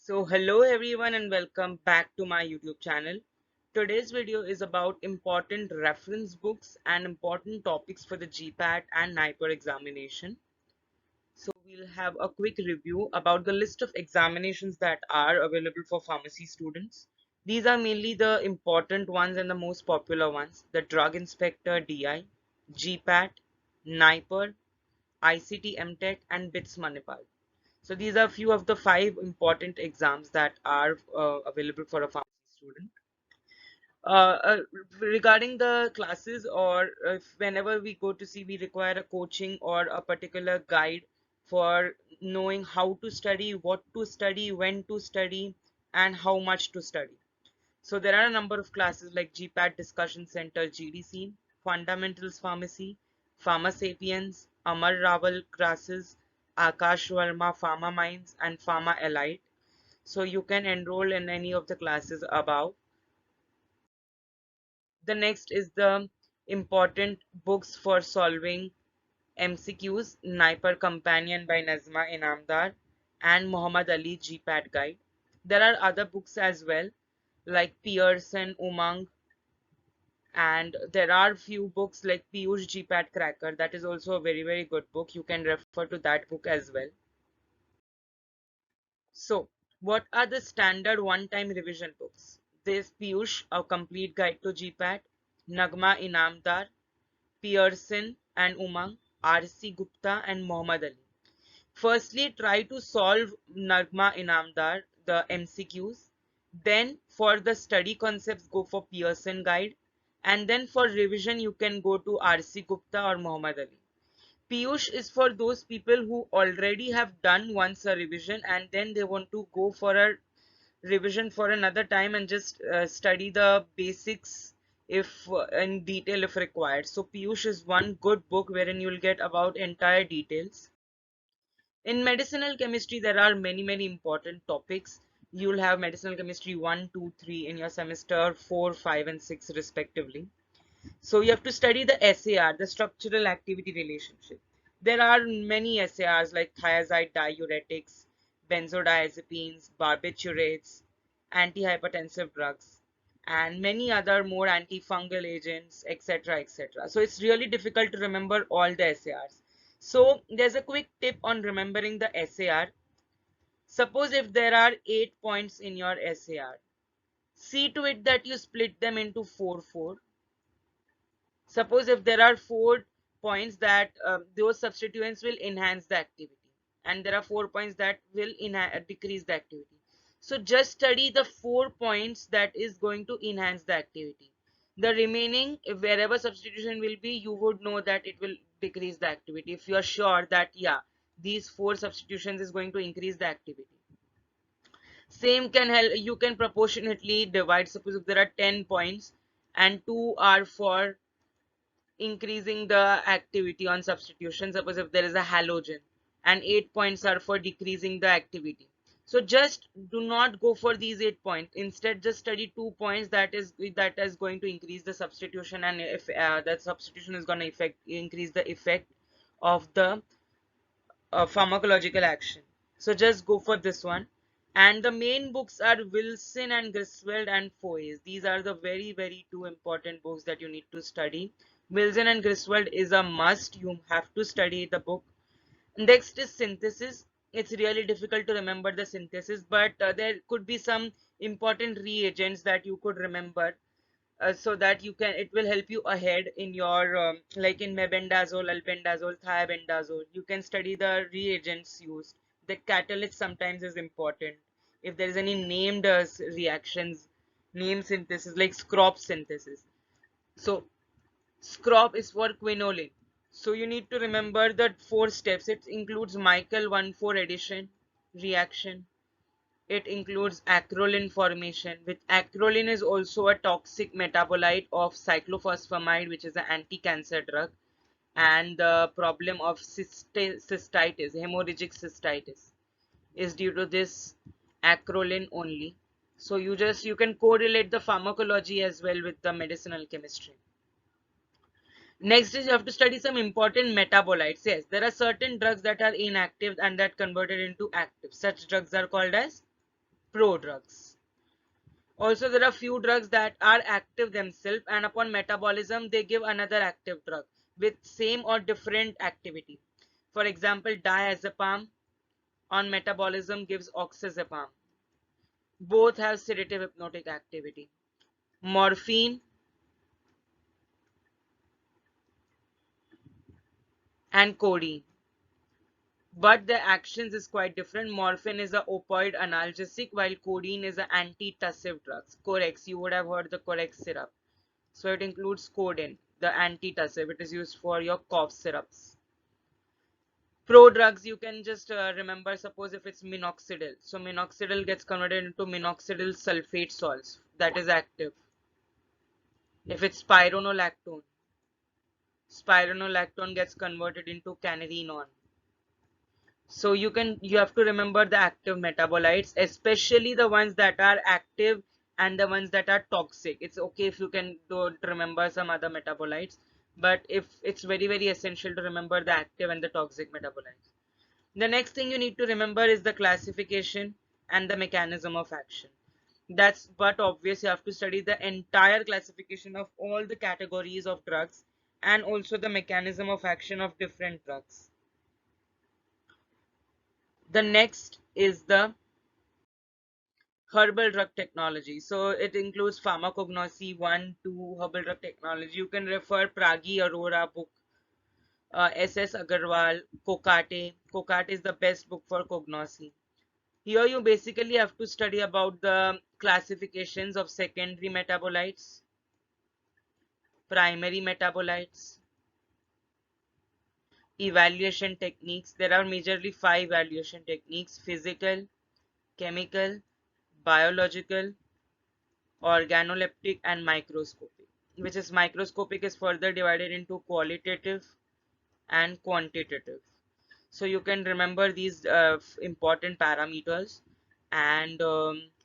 So hello everyone and welcome back to my YouTube channel. Today's video is about important reference books and important topics for the GPAT and NIPER examination. So we'll have a quick review about the list of examinations that are available for pharmacy students. These are mainly the important ones and the most popular ones: the Drug Inspector DI, GPAT, NIPER, ICT MTech and BITS Manipal. So these are few of the 5 important exams that are available for a pharmacy student. Uh, uh, Regarding the classes, or if whenever we go to see, we require a coaching or a particular guide for knowing how to study, what to study, when to study, and how much to study. So there are a number of classes like GPAT Discussion Center GDC, Fundamentals Pharmacy, Pharma Sapiens, Amar Raval classes, Akash Verma Pharma Minds, and Pharma Elite. So you can enroll in any of the classes above. The next is the important books for solving MCQs, Sniper Companion by Nazma Inamdar and Muhammad Ali GPAT Guide. There are other books as well like Pearson, Umang, and there are few books like Piyush GPAT Cracker. That is also a very good book. You can refer to that book as well. So what are the standard one-time revision books? There's Piyush, A Complete Guide to GPAT, Nagma Inamdar, Pearson and Umang, RC Gupta and Muhammad Ali. Firstly, try to solve Nagma Inamdar, the MCQs. Then for the study concepts, go for Pearson Guide. And then for revision, you can go to RC Gupta or Muhammad Ali. Piyush is for those people who already have done once a revision and then they want to go for a revision for another time and just study the basics if in detail if required. So Piyush is one good book wherein you'll get about entire details. In medicinal chemistry, there are many important topics. You'll have medicinal chemistry 1, 2, 3 in your semester 4, 5, and 6 respectively. So you have to study the SAR, the structural activity relationship. There are many SARs like thiazide diuretics, benzodiazepines, barbiturates, antihypertensive drugs, and many other more antifungal agents, etc. etc. So it's really difficult to remember all the SARs. So there's a quick tip on remembering the SAR. Suppose if there are 8 points in your SAR, see to it that you split them into 4. Suppose if there are 4 points that those substituents will enhance the activity, and there are 4 points that will decrease the activity. So just study the 4 points that is going to enhance the activity. The remaining, wherever substitution will be, you would know that it will decrease the activity if you are sure that yeah, these 4 substitutions is going to increase the activity. Same can help, you can proportionately divide. Suppose if there are 10 points and 2 are for increasing the activity on substitution. Suppose if there is a halogen and 8 points are for decreasing the activity. So just do not go for these 8 points. Instead, just study 2 points that is going to increase the substitution, and if that substitution is going to increase the effect of the pharmacological action. So just go for this one. And the main books are Wilson and Griswold and Foy's. These are the very two important books that you need to study. Wilson and Griswold is a must. You have to study the book. Next is synthesis. It's really difficult to remember the synthesis, but there could be some important reagents that you could remember, so that you can, it will help you ahead in your like in mebendazole, albendazole, thiabendazole. You can study the reagents used. The catalyst sometimes is important. If there is any named reactions, name synthesis like scrop synthesis. So scrop is for quinoline. So you need to remember the 4 steps. It includes Michael 1,4 addition reaction. It includes acrolein formation. With acrolein is also a toxic metabolite of cyclophosphamide, which is an anti-cancer drug, and the problem of cystitis, hemorrhagic cystitis, is due to this acrolein only. So you can correlate the pharmacology as well with the medicinal chemistry. Next is you have to study some important metabolites. Yes, there are certain drugs that are inactive and that converted into active. Such drugs are called as prodrugs. Also, there are few drugs that are active themselves, and upon metabolism they give another active drug with same or different activity. For example, diazepam on metabolism gives oxazepam. Both have sedative hypnotic activity. Morphine and codeine, but the actions is quite different. Morphine is a opioid analgesic, while codeine is an antitussive drug. Corex, you would have heard the Corex syrup. So it includes codeine, the antitussive. It is used for your cough syrups. Prodrugs, you can just remember, suppose if it's minoxidil. So minoxidil gets converted into minoxidil sulfate salts. That is active. If it's spironolactone gets converted into canarinone. So you have to remember the active metabolites, especially the ones that are active and the ones that are toxic. It's okay if you can don't remember some other metabolites, but if it's very essential to remember the active and the toxic metabolites. The next thing you need to remember is the classification and the mechanism of action. That's but obvious. You have to study the entire classification of all the categories of drugs and also the mechanism of action of different drugs. The next is the herbal drug technology. So it includes pharmacognosy 1, 2, herbal drug technology. You can refer Pragi Arora book, SS Agarwal, Kokate. Kokate is the best book for cognosy. Here you basically have to study about the classifications of secondary metabolites, primary metabolites, evaluation techniques. There are majorly 5 evaluation techniques: physical, chemical, biological, organoleptic, and microscopic. Which is microscopic is further divided into qualitative and quantitative. So you can remember these important parameters. And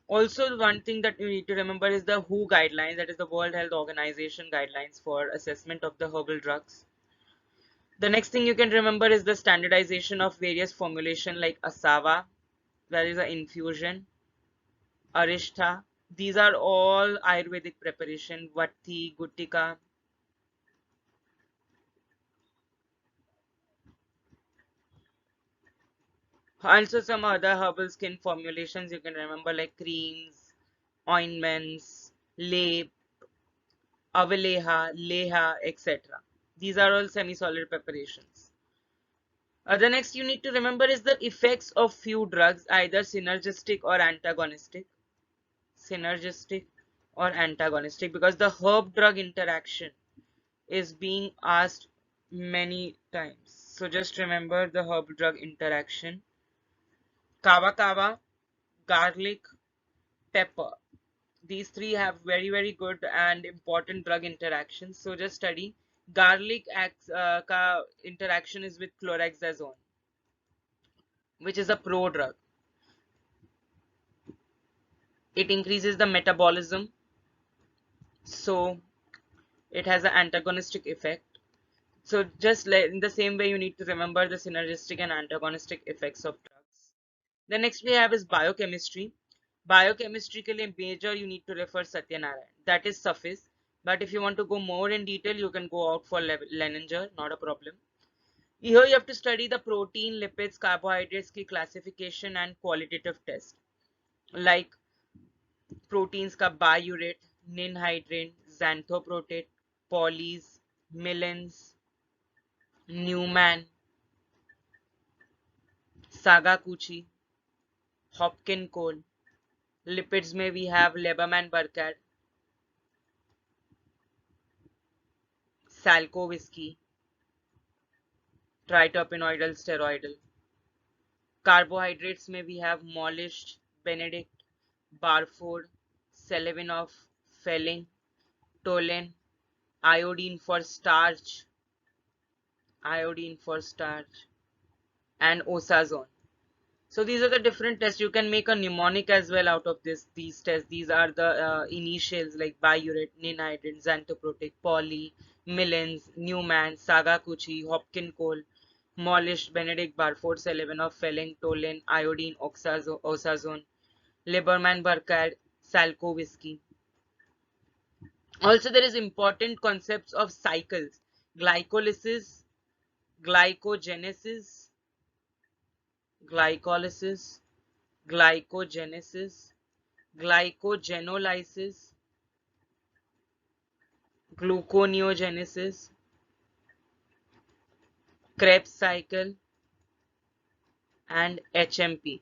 also one thing that you need to remember is the WHO guidelines, that is the World Health Organization guidelines for assessment of the herbal drugs. The next thing you can remember is the standardization of various formulation like Asava, that is an infusion, Arishta. These are all Ayurvedic preparation, Vatti, Guttika. Also some other herbal skin formulations you can remember like creams, ointments, lay, avaleha, leha, etc. These are all semi-solid preparations. The next you need to remember is the effects of few drugs, either synergistic or antagonistic. Synergistic or antagonistic, because the herb drug interaction is being asked many times. So just remember the herb drug interaction. Kava kava, garlic, pepper. These three have very good and important drug interactions. So just study. Garlic acts, interaction is with chlorhexazone, which is a prodrug. It increases the metabolism, so it has an antagonistic effect. So just in the same way, you need to remember the synergistic and antagonistic effects of drugs. The next we have is biochemistry. Biochemically major you need to refer Satyanarayan. That is suffice. But if you want to go more in detail, you can go out for Leninger, not a problem. Here you have to study the protein, lipids, carbohydrates की classification and qualitative test. Like proteins का biuret, ninhydrin, xanthoprotate, polys, Millens, Newman, Sagakuchi, Hopkin coal. Lipids में we have Leberman Burkhardt, Salco whiskey, tritopenoidal steroidal. Carbohydrates में we have Mollished, Benedict, Barford, Selivanov, Felling, Tolen, iodine for starch, and osazone. So these are the different tests. You can make a mnemonic as well out of these tests. These are the initials like biuret, ninhydrin, xanthoprotect, poly, Millens, Newman, Sagakuchi, Hopkin coal, Mollished, Benedict, Barford, Selivanov, Felling, Tolen, iodine, osazone, Lieberman-Burkhardt, Salkowski. Also, there is important concepts of cycles: glycolysis, glycogenesis, glycolysis, glycogenesis, glycogenolysis, gluconeogenesis, Krebs cycle, and HMP.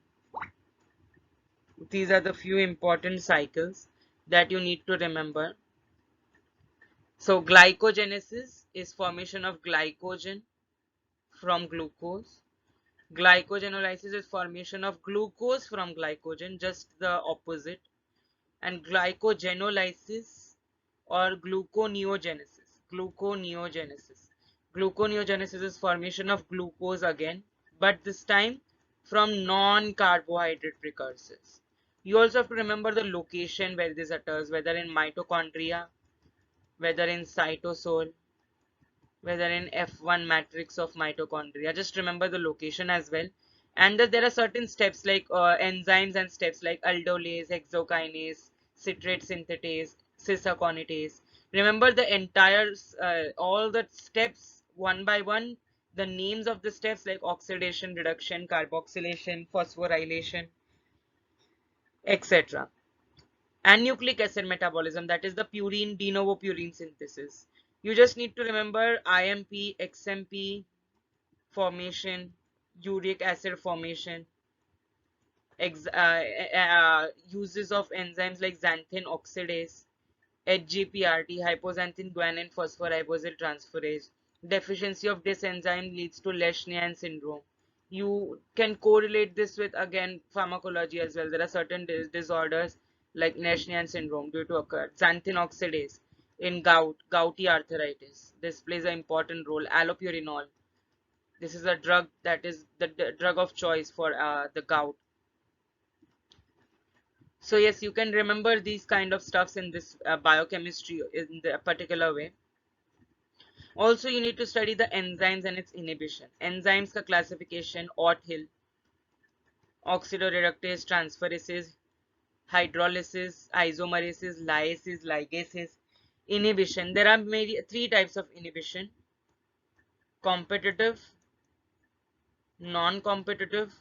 These are the few important cycles that you need to remember. So glycogenesis is formation of glycogen from glucose. Glycogenolysis is formation of glucose from glycogen, just the opposite. And glycogenolysis or gluconeogenesis is formation of glucose again, but this time from non-carbohydrate precursors. You also have to remember the location where this occurs, whether in mitochondria, whether in cytosol, whether in F1 matrix of mitochondria. Just remember the location as well. And there are certain steps like enzymes and steps like aldolase, hexokinase, citrate synthetase, cis-aconitase. Remember the entire, all the steps one by one, the names of the steps like oxidation, reduction, carboxylation, phosphorylation, etc. And nucleic acid metabolism, that is the purine, de novo purine synthesis. You just need to remember IMP, XMP formation, uric acid formation, uses of enzymes like xanthine oxidase, HGPRT, hypoxanthine guanine phosphoribosyltransferase transferase. Deficiency of this enzyme leads to Lesch-Nyhan syndrome. You can correlate this with, again, pharmacology as well. There are certain disorders like Lesch-Nyhan syndrome due to occur. Xanthine oxidase in gouty arthritis. This plays an important role. Allopurinol. This is a drug that is the drug of choice for the gout. So yes, you can remember these kind of stuffs in this biochemistry in the particular way. Also, you need to study the enzymes and its inhibition. Enzymes ka classification: Ott-Hill, oxidoreductase, transferases, hydrolysis, isomerases, lyases, ligases. Inhibition: there are maybe three types of inhibition: competitive, non-competitive,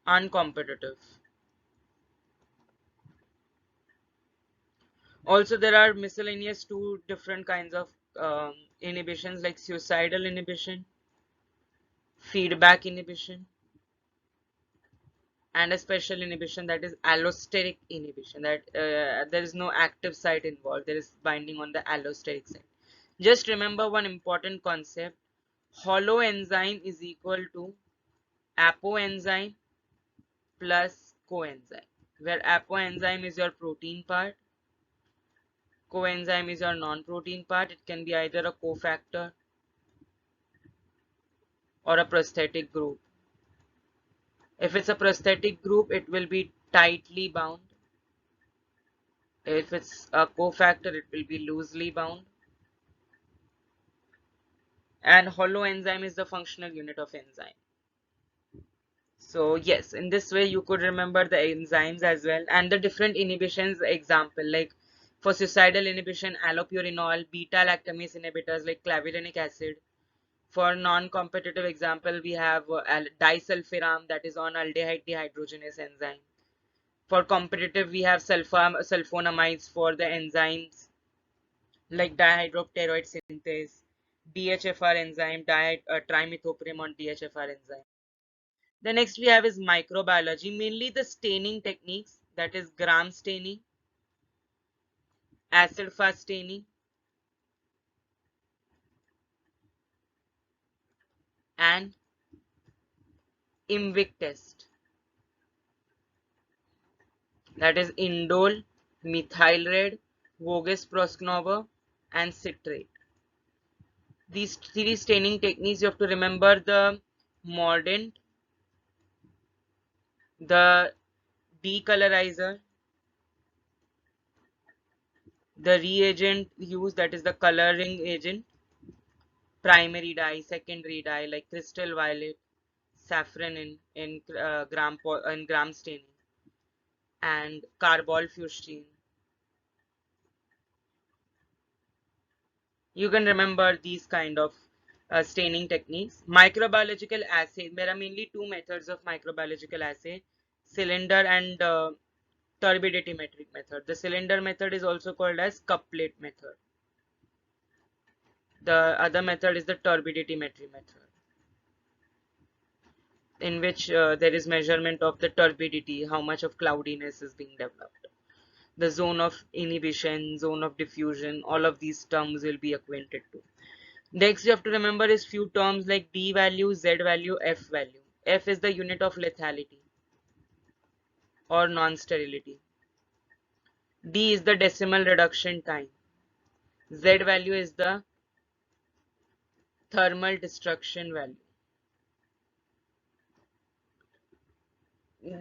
uncompetitive. Also, there are miscellaneous two different kinds of inhibitions like suicidal inhibition, feedback inhibition, and a special inhibition, that is allosteric inhibition, that there is no active site involved, there is binding on the allosteric site. Just remember one important concept: hollow enzyme is equal to apoenzyme plus coenzyme, where apoenzyme is your protein part, coenzyme is your non-protein part. It can be either a cofactor or a prosthetic group. If it's a prosthetic group, it will be tightly bound. If it's a cofactor, it will be loosely bound. And hollow enzyme is the functional unit of enzyme. So yes, in this way you could remember the enzymes as well and the different inhibitions. Example like for suicidal inhibition, allopurinol, beta lactamase inhibitors like clavulanic acid. For non-competitive example, we have disulfiram, that is on aldehyde dehydrogenase enzyme. For competitive, we have sulfonamides for the enzymes like dihydropteroid synthase, DHFR enzyme, trimethoprim on DHFR enzyme. The next we have is microbiology, mainly the staining techniques, that is gram staining, acid fast staining, and IMVIC test, that is indole, methyl red, Voges Prosknauer, and citrate. These three staining techniques, you have to remember the mordant, the decolorizer, the reagent used, that is the coloring agent, primary dye, secondary dye like crystal violet, saffron in gram staining, and carbol fuchsin. You can remember these kind of staining techniques. Microbiological assay. There are mainly two methods of microbiological assay: cylinder and turbidity metric method. The cylinder method is also called as cup plate method. The other method is the turbidity metric method, in which there is measurement of the turbidity, how much of cloudiness is being developed. The zone of inhibition, zone of diffusion, all of these terms will be acquainted to. Next, you have to remember is few terms like D value, Z value, F value. F is the unit of lethality or non-sterility. D is the decimal reduction time. Z value is the thermal destruction value.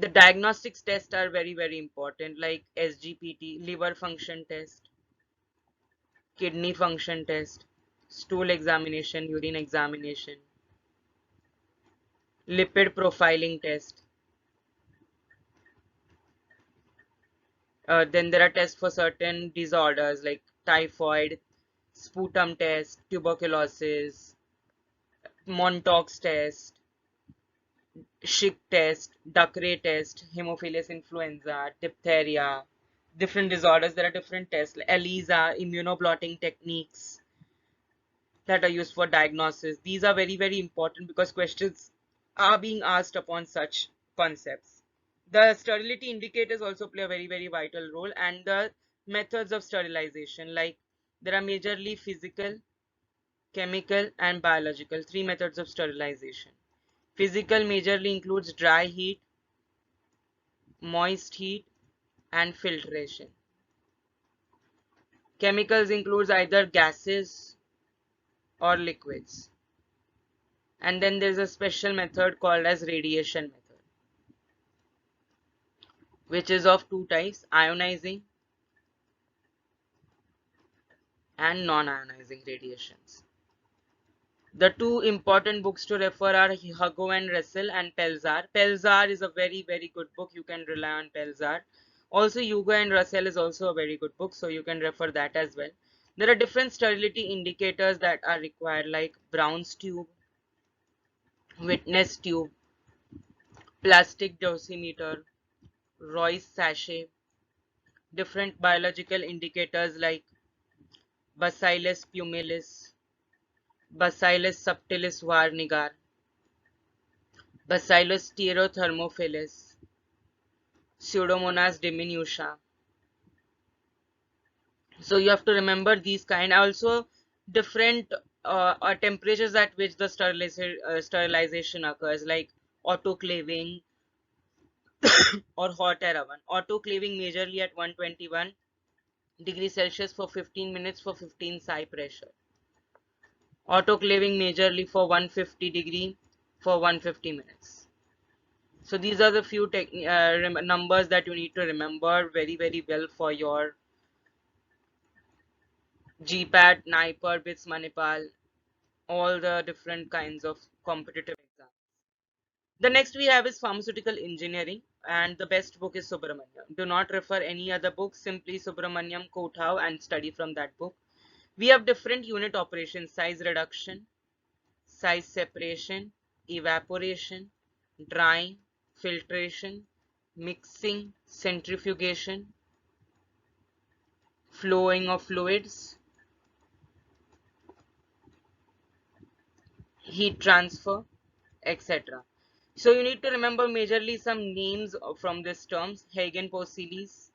The diagnostics tests are very important, like SGPT, liver function test, kidney function test, stool examination, urine examination, lipid profiling test. Then there are tests for certain disorders like typhoid, sputum test, tuberculosis, Montauk's test, Schick test, Ducray test, Haemophilus influenza, diphtheria, different disorders. There are different tests, like ELISA, immunoblotting techniques that are used for diagnosis. These are very important because questions are being asked upon such concepts. The sterility indicators also play a very vital role, and the methods of sterilization, like there are majorly physical, chemical, and biological, three methods of sterilization. Physical majorly includes dry heat, moist heat, and filtration. Chemicals includes either gases or liquids. And then there's a special method called as radiation method, which is of two types: ionizing and non-ionizing radiations. The two important books to refer are Hugo and Russell and Pelzar. Pelzar is a very good book. You can rely on Pelzar. Also, Hugo and Russell is also a very good book, so you can refer that as well. There are different sterility indicators that are required, like Brown's tube, witness tube, plastic dosimeter, Roy's sachet. Different biological indicators like Bacillus pumilus, Bacillus subtilis varniger, Bacillus stereothermophilus, Pseudomonas diminuta. So you have to remember these kind. Also, different temperatures at which the sterilization occurs, like autoclaving or hot air oven. Autoclaving majorly at 121 degrees Celsius for 15 minutes for 15 psi pressure. Autoclaving majorly for 150 for 150 minutes. So these are the few numbers that you need to remember very well for your GPAT, NIPER, BITS, Manipal, all the different kinds of competitive exams. The next we have is pharmaceutical engineering, and the best book is Subramaniam. Do not refer any other book, simply Subramaniam Kothao and study from that book. We have different unit operations: size reduction, size separation, evaporation, drying, filtration, mixing, centrifugation, flowing of fluids, heat transfer, etc. So you need to remember majorly some names from these terms: Hagen-Poiseuille's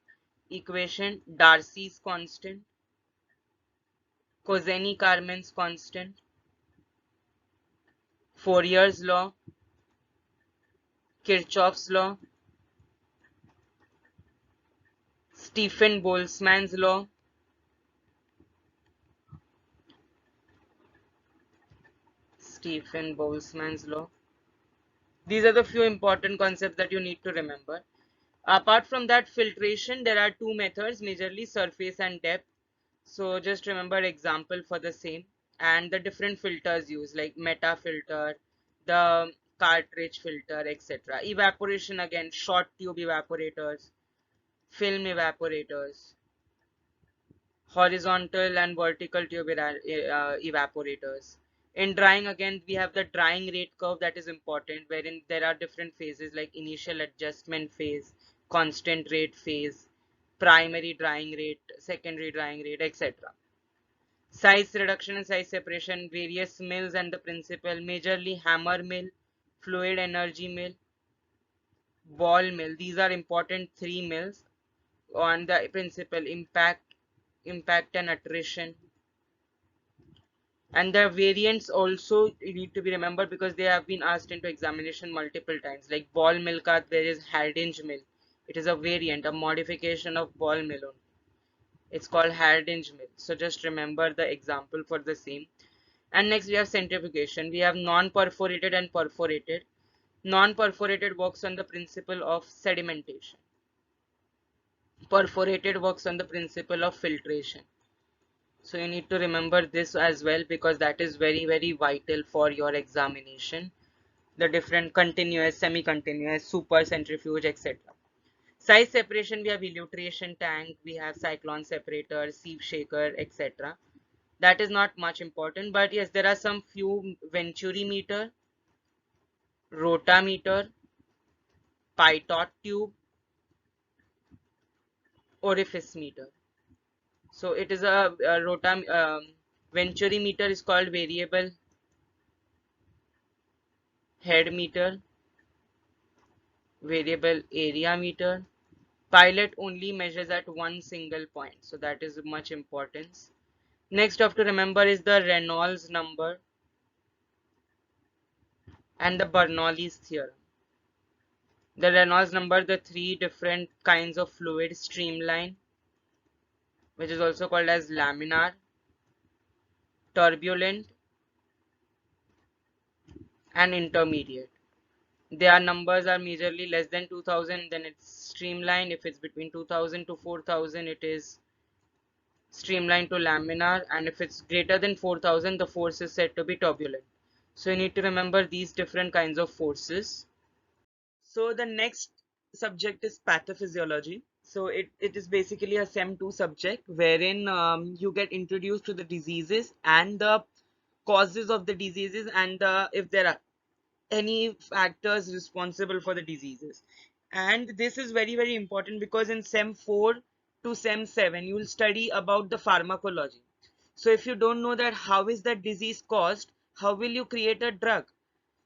equation, Darcy's constant, Kozeny-Kármán's constant, Fourier's law, Kirchhoff's law, Stephen-Boltzmann's law, These are the few important concepts that you need to remember. Apart from that, filtration, there are two methods, majorly surface and depth. So just remember example for the same, and the different filters used, like meta filter, the cartridge filter, etc. Evaporation, again, short tube evaporators, film evaporators, horizontal and vertical tube evaporators. In drying, again, we have the drying rate curve that is important, wherein there are different phases like initial adjustment phase, constant rate phase, primary drying rate, secondary drying rate, etc. Size reduction and size separation, various mills and the principle, majorly hammer mill, fluid energy mill, ball mill. These are important three mills on the principle impact and attrition. And the variants also need to be remembered because they have been asked into examination multiple times. Like ball mill ka there is Hardinge mill. It is a variant, a modification of ball mill only. It's called Hardinge mill. So just remember the example for the same. And next we have centrifugation. We have non-perforated and perforated. Non-perforated works on the principle of sedimentation. Perforated works on the principle of filtration. So you need to remember this as well because that is very, very vital for your examination. The different continuous, semi-continuous, super centrifuge, etc. Size separation, we have elutriation tank, we have cyclone separator, sieve shaker, etc. That is not much important, but yes, there are some few: venturi meter, rotameter, pitot tube, orifice meter. So it is a venturi meter is called variable head meter, variable area meter. Pilot only measures at one single point, so that is much importance. Next you have to remember is the Reynolds number and the Bernoulli's theorem. The Reynolds number, the three different kinds of fluid: streamline, which is also called as laminar, turbulent, and intermediate. Their numbers are majorly less than 2000, then it's streamlined. If it's between 2000 to 4000, it is streamlined to laminar, and if it's greater than 4000, the force is said to be turbulent. So you need to remember these different kinds of forces. So the next subject is pathophysiology. So it is basically a SEM 2 subject wherein you get introduced to the diseases and the causes of the diseases and if there are any factors responsible for the diseases. And this is very, very important because in SEM 4 to SEM 7 you will study about the pharmacology. So if you don't know that how is that disease caused, how will you create a drug?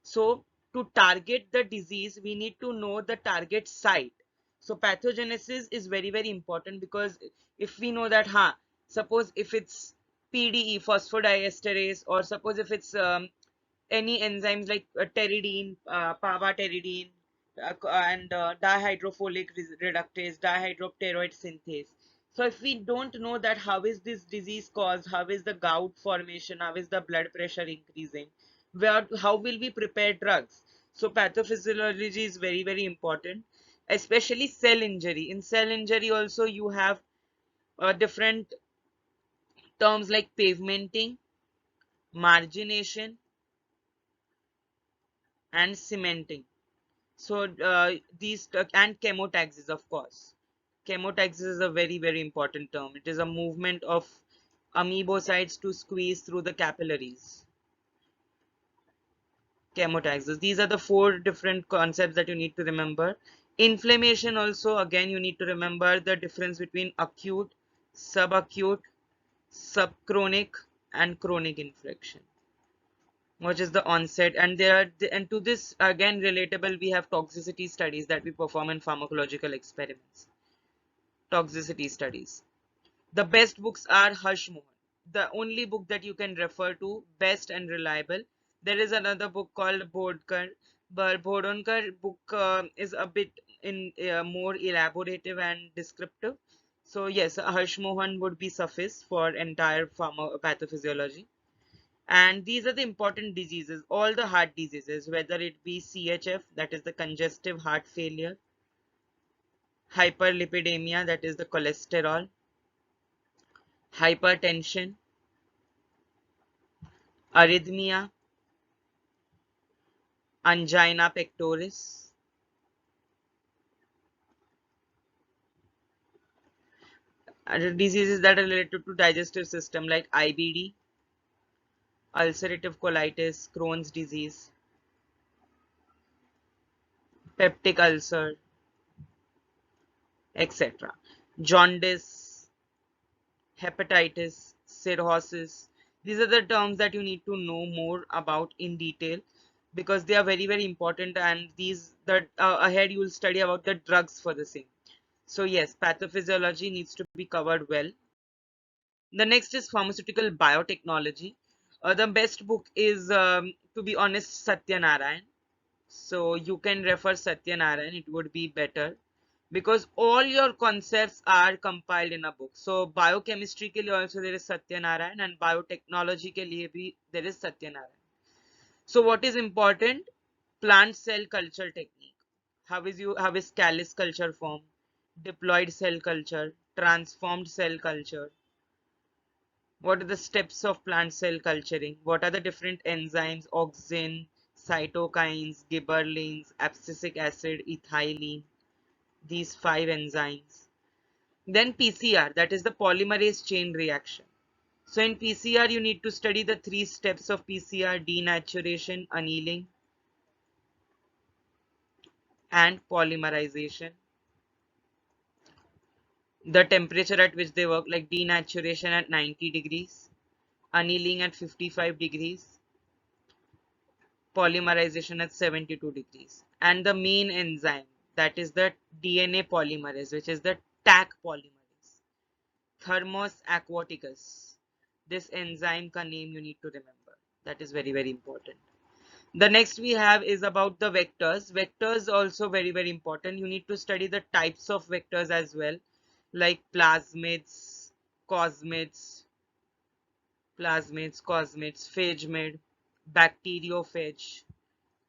So to target the disease, we need to know the target site. So pathogenesis is very, very important because if we know that, suppose if it's PDE, phosphodiesterase, or suppose if it's any enzymes like pteridine, pavateridine, and dihydrofolic reductase, dihydropteroid synthase. So if we don't know that how is this disease caused, how is the gout formation, how is the blood pressure increasing, how will we prepare drugs? So pathophysiology is very, very important, especially cell injury. In cell injury also you have different terms like pavementing, margination, and cementing. So these and chemotaxis, of course. Chemotaxis is a very, very important term. It is a movement of amoebocytes to squeeze through the capillaries. Chemotaxis. These are the four different concepts that you need to remember. Inflammation also, again, you need to remember the difference between acute, subacute, subchronic, and chronic infection. What is the onset? And and to this again relatable, we have toxicity studies that we perform in pharmacological experiments. Toxicity studies. The best books are Harsh Mohan, the only book that you can refer to, best and reliable. There is another book called Bodkar, but Bodkar book is a bit in more elaborative and descriptive. So yes, Harsh Mohan would be suffice for entire pathophysiology. And these are the important diseases, all the heart diseases, whether it be CHF, that is the congestive heart failure, hyperlipidemia, that is the cholesterol, hypertension, arrhythmia, angina pectoris, diseases that are related to digestive system like IBD, ulcerative colitis, Crohn's disease, peptic ulcer, etc. Jaundice, hepatitis, cirrhosis. These are the terms that you need to know more about in detail because they are very, very important, and these that ahead you will study about the drugs for the same. So yes, pathophysiology needs to be covered well. The next is pharmaceutical biotechnology. The best book is, to be honest, Satyanarayan. So you can refer Satyanarayan, it would be better because all your concepts are compiled in a book. So biochemistry ke liye also there is Satyanarayan, and biotechnology ke liye bhi there is Satyanarayan. So what is important? Plant cell culture technique. How is callus culture formed? Diploid cell culture, transformed cell culture. What are the steps of plant cell culturing? What are the different enzymes? Auxin, cytokines, gibberellins, abscisic acid, ethylene. These 5 enzymes. Then PCR, that is the polymerase chain reaction. So in PCR, you need to study the 3 steps of PCR: denaturation, annealing, and polymerization. The temperature at which they work, like denaturation at 90 degrees, annealing at 55 degrees, polymerization at 72 degrees. And the main enzyme, that is the DNA polymerase, which is the Taq polymerase, Thermos aquaticus. This enzyme ka name you need to remember. That is very, very important. The next we have is about the vectors. Vectors also very, very important. You need to study the types of vectors as well, like cosmids, phagemid, bacteriophage,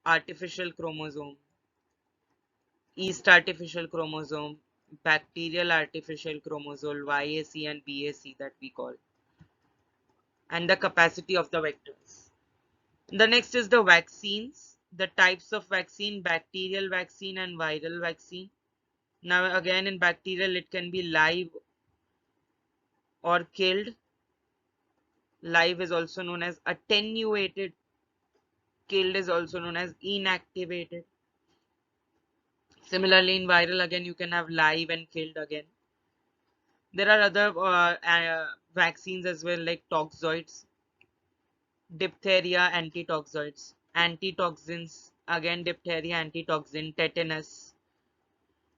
artificial chromosome, yeast artificial chromosome, bacterial artificial chromosome, YAC and BAC that we call, and the capacity of the vectors. The next is the vaccines, the types of vaccine: bacterial vaccine and viral vaccine. Now again, in bacterial it can be live or killed. Live is also known as attenuated, killed is also known as inactivated. Similarly, in viral again you can have live and killed again. There are other vaccines as well, like toxoids, diphtheria, antitoxins, again diphtheria, antitoxin, tetanus.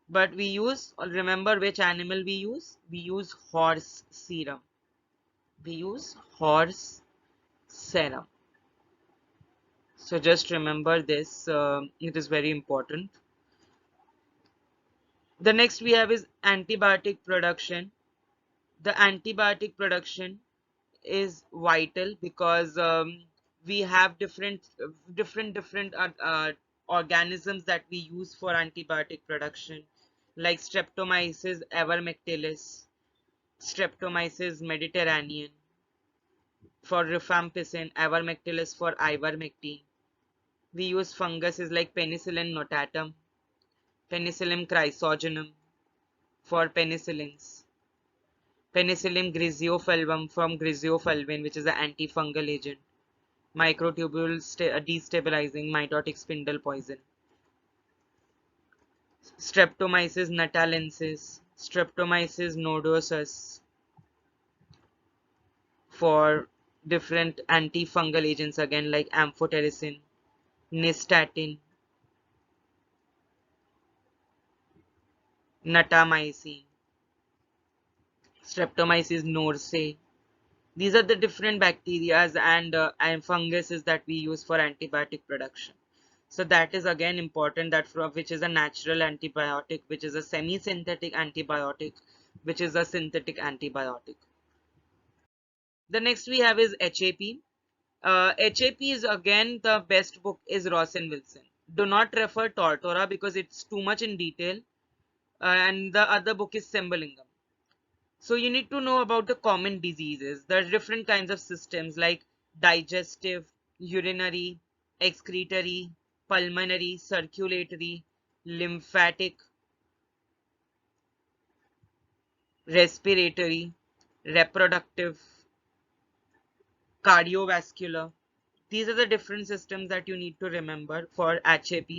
But we use, remember which animal we use? We use horse serum. We use horse serum. So just remember this, it is very important. The next we have is antibiotic production. The antibiotic production is vital because we have different organisms that we use for antibiotic production, like Streptomyces avermectilis, Streptomyces mediterranean, for rifampicin, avermectilis for ivermectin. We use funguses like Penicillium notatum, Penicillium chrysogenum for penicillins, Penicillium griseofulvum from griseofulvin, which is an antifungal agent, microtubule destabilizing mitotic spindle poison, Streptomyces natalensis, Streptomyces nodosus for different antifungal agents again, like amphotericin, nystatin, natamycin, Streptomyces norsei. These are the different bacteria and funguses that we use for antibiotic production. So that is again important, that which is a natural antibiotic, which is a semi-synthetic antibiotic, which is a synthetic antibiotic. The next we have is HAP. HAP is again, the best book is Ross and Wilson. Do not refer Tortora because it's too much in detail. And the other book is Sembalingam. So you need to know about the common diseases. There are different kinds of systems like digestive, urinary, excretory, pulmonary, circulatory, lymphatic, respiratory, reproductive, cardiovascular. These are the different systems that you need to remember for HAP,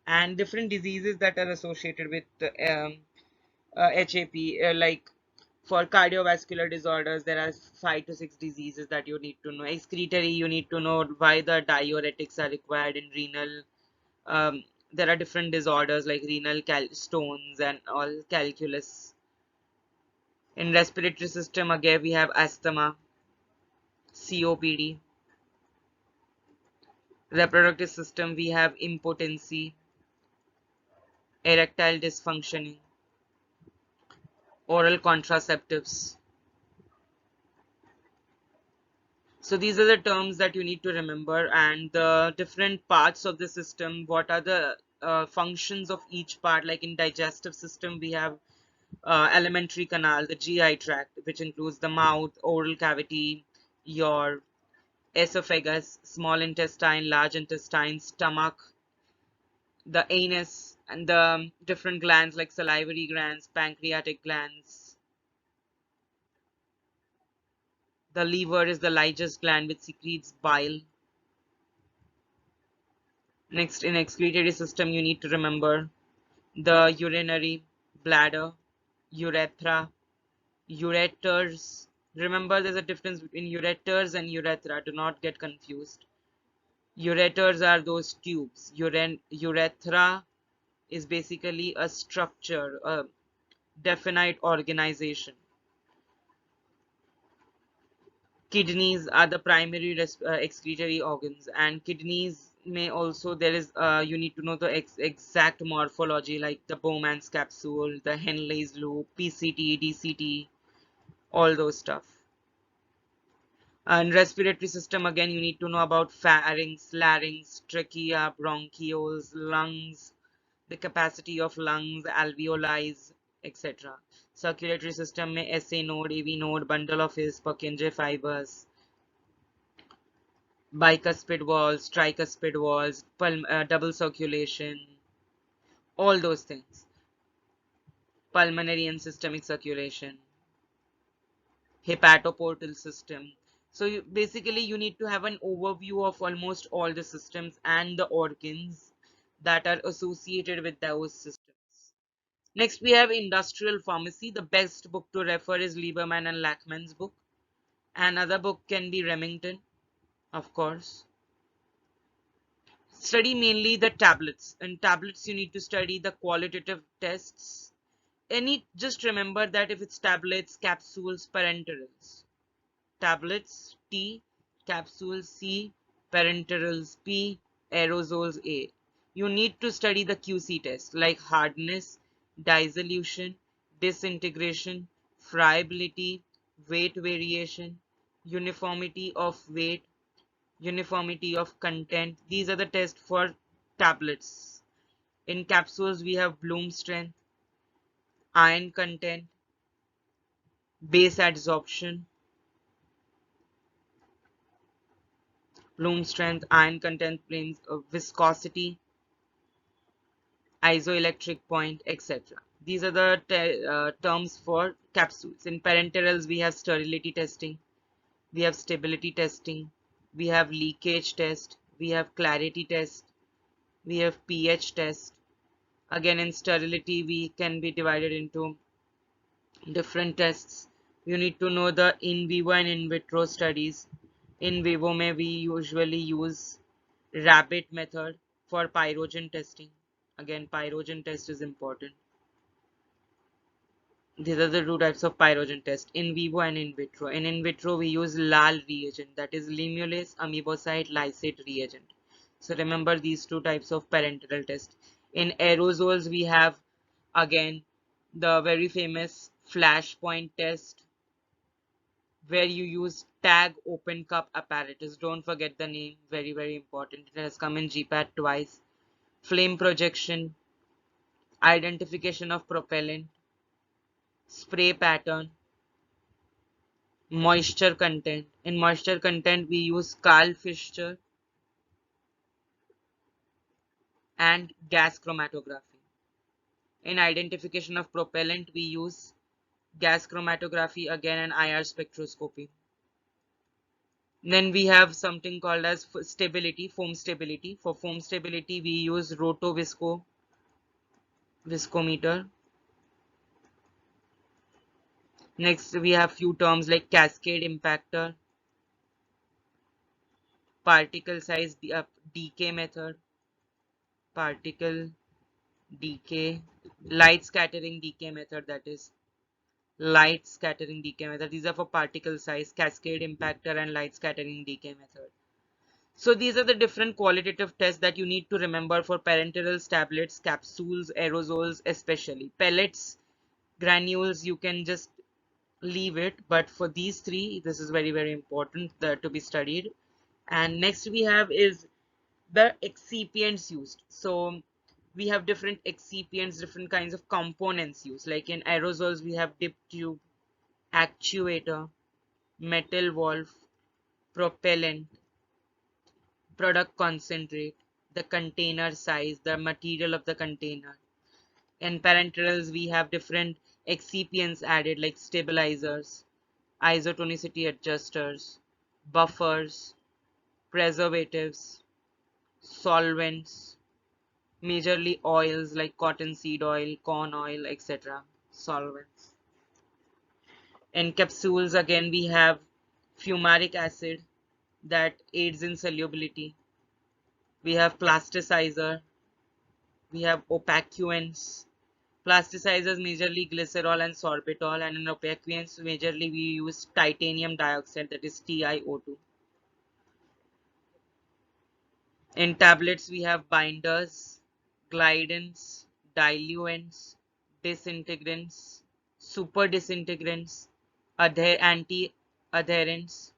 and different diseases that are associated with HAP. Like for cardiovascular disorders, there are 5 to 6 diseases that you need to know. Excretory, you need to know why the diuretics are required in renal. There are different disorders like renal stones and all calculus. In respiratory system, again we have asthma, COPD. Reproductive system, we have impotency, erectile dysfunctioning, oral contraceptives. So these are the terms that you need to remember, and the different parts of the system. What are the functions of each part? Like in digestive system, we have alimentary canal, the GI tract, which includes the mouth, oral cavity, your esophagus, small intestine, large intestine, stomach, the anus, and the different glands like salivary glands, pancreatic glands. The liver is the largest gland which secretes bile. Next, in excretory system, you need to remember the urinary bladder, urethra, ureters. Remember, there's a difference between ureters and urethra. Do not get confused. Ureters are those tubes. Urethra is basically a structure, a definite organization. Kidneys are the primary excretory organs, and kidneys may also, there is you need to know the exact morphology, like the Bowman's capsule, the Henley's loop, PCT, DCT, all those stuff. And respiratory system, again you need to know about pharynx, larynx, trachea, bronchioles, lungs, the capacity of lungs, alveoli, etc. Circulatory system में SA node, AV node, bundle of his Purkinje fibers, bicuspid walls, tricuspid walls, double circulation, all those things. Pulmonary and systemic circulation, hepatoportal system. So basically you need to have an overview of almost all the systems and the organs that are associated with those systems. Next, we have industrial pharmacy. The best book to refer is Lieberman and Lachman's book. Another book can be Remington, of course. Study mainly the tablets. In tablets, you need to study the qualitative tests. Just remember that if it's tablets, capsules, parenterals. Tablets T, capsules C, parenterals P, aerosols A. You need to study the QC test like hardness, dissolution, disintegration, friability, weight variation, uniformity of weight, uniformity of content. These are the tests for tablets. In capsules, we have Bloom strength, iron content, base adsorption, Bloom strength, iron content, planes, viscosity, isoelectric point, etc. These are the terms for capsules. In parenterals, we have sterility testing, we have stability testing, we have leakage test, we have clarity test, we have pH test. Again, in sterility, we can be divided into different tests. You need to know the in vivo and in vitro studies. In vivo may we usually use rabbit method for pyrogen testing. Again, pyrogen test is important. These are the two types of pyrogen test, in vivo and in vitro. In vitro, we use LAL reagent, that is limulase amoebocyte lysate reagent. So remember these two types of parenteral test. In aerosols, we have again the very famous flash point test, where you use tag open cup apparatus. Don't forget the name, very important. It has come in GPAT twice. Flame projection, identification of propellant, spray pattern, moisture content. In moisture content, we use Carl Fischer and gas chromatography. In identification of propellant, we use gas chromatography again and IR spectroscopy. Then we have something called as stability, foam stability. For foam stability, we use viscometer. Next, we have few terms like cascade impactor, particle size decay method, particle decay, light scattering decay method, that is light scattering decay method. These are for particle size, cascade impactor and light scattering decay method. So these are the different qualitative tests that you need to remember for parenterals, tablets, capsules, aerosols, especially. Pellets, granules, you can just leave it, but for these three, this is very, very important to be studied. And next we have is the excipients used. So we have different excipients, different kinds of components used. Like in aerosols, we have dip tube, actuator, metal valve, propellant, product concentrate, the container size, the material of the container. In parenterals, we have different excipients added like stabilizers, isotonicity adjusters, buffers, preservatives, solvents, majorly oils like cottonseed oil, corn oil, etc. Solvents. In capsules, again, we have fumaric acid that aids in solubility. We have plasticizer. We have opaquants. Plasticizers majorly glycerol and sorbitol, and in opaquants majorly we use titanium dioxide, that is TiO2. In tablets we have binders, glidants, diluents, disintegrants, super disintegrants, anti-adherents,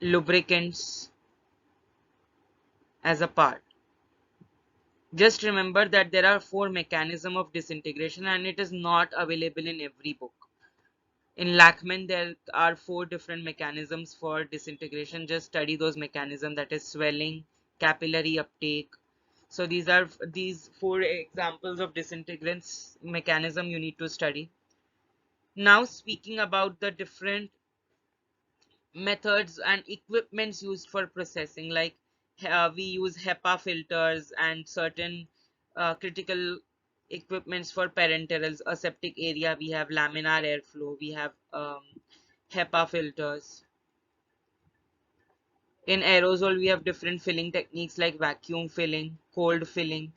lubricants as a part. Just remember that there are 4 mechanisms of disintegration and it is not available in every book. In Lachman, there are 4 different mechanisms for disintegration. Just study those mechanisms, that is swelling, capillary uptake. So these 4 examples of disintegrants mechanism you need to study. Now speaking about the different methods and equipments used for processing, like we use HEPA filters and certain critical equipments for parenterals, aseptic area, we have laminar airflow, we have HEPA filters. In aerosol, we have different filling techniques like vacuum filling, cold filling.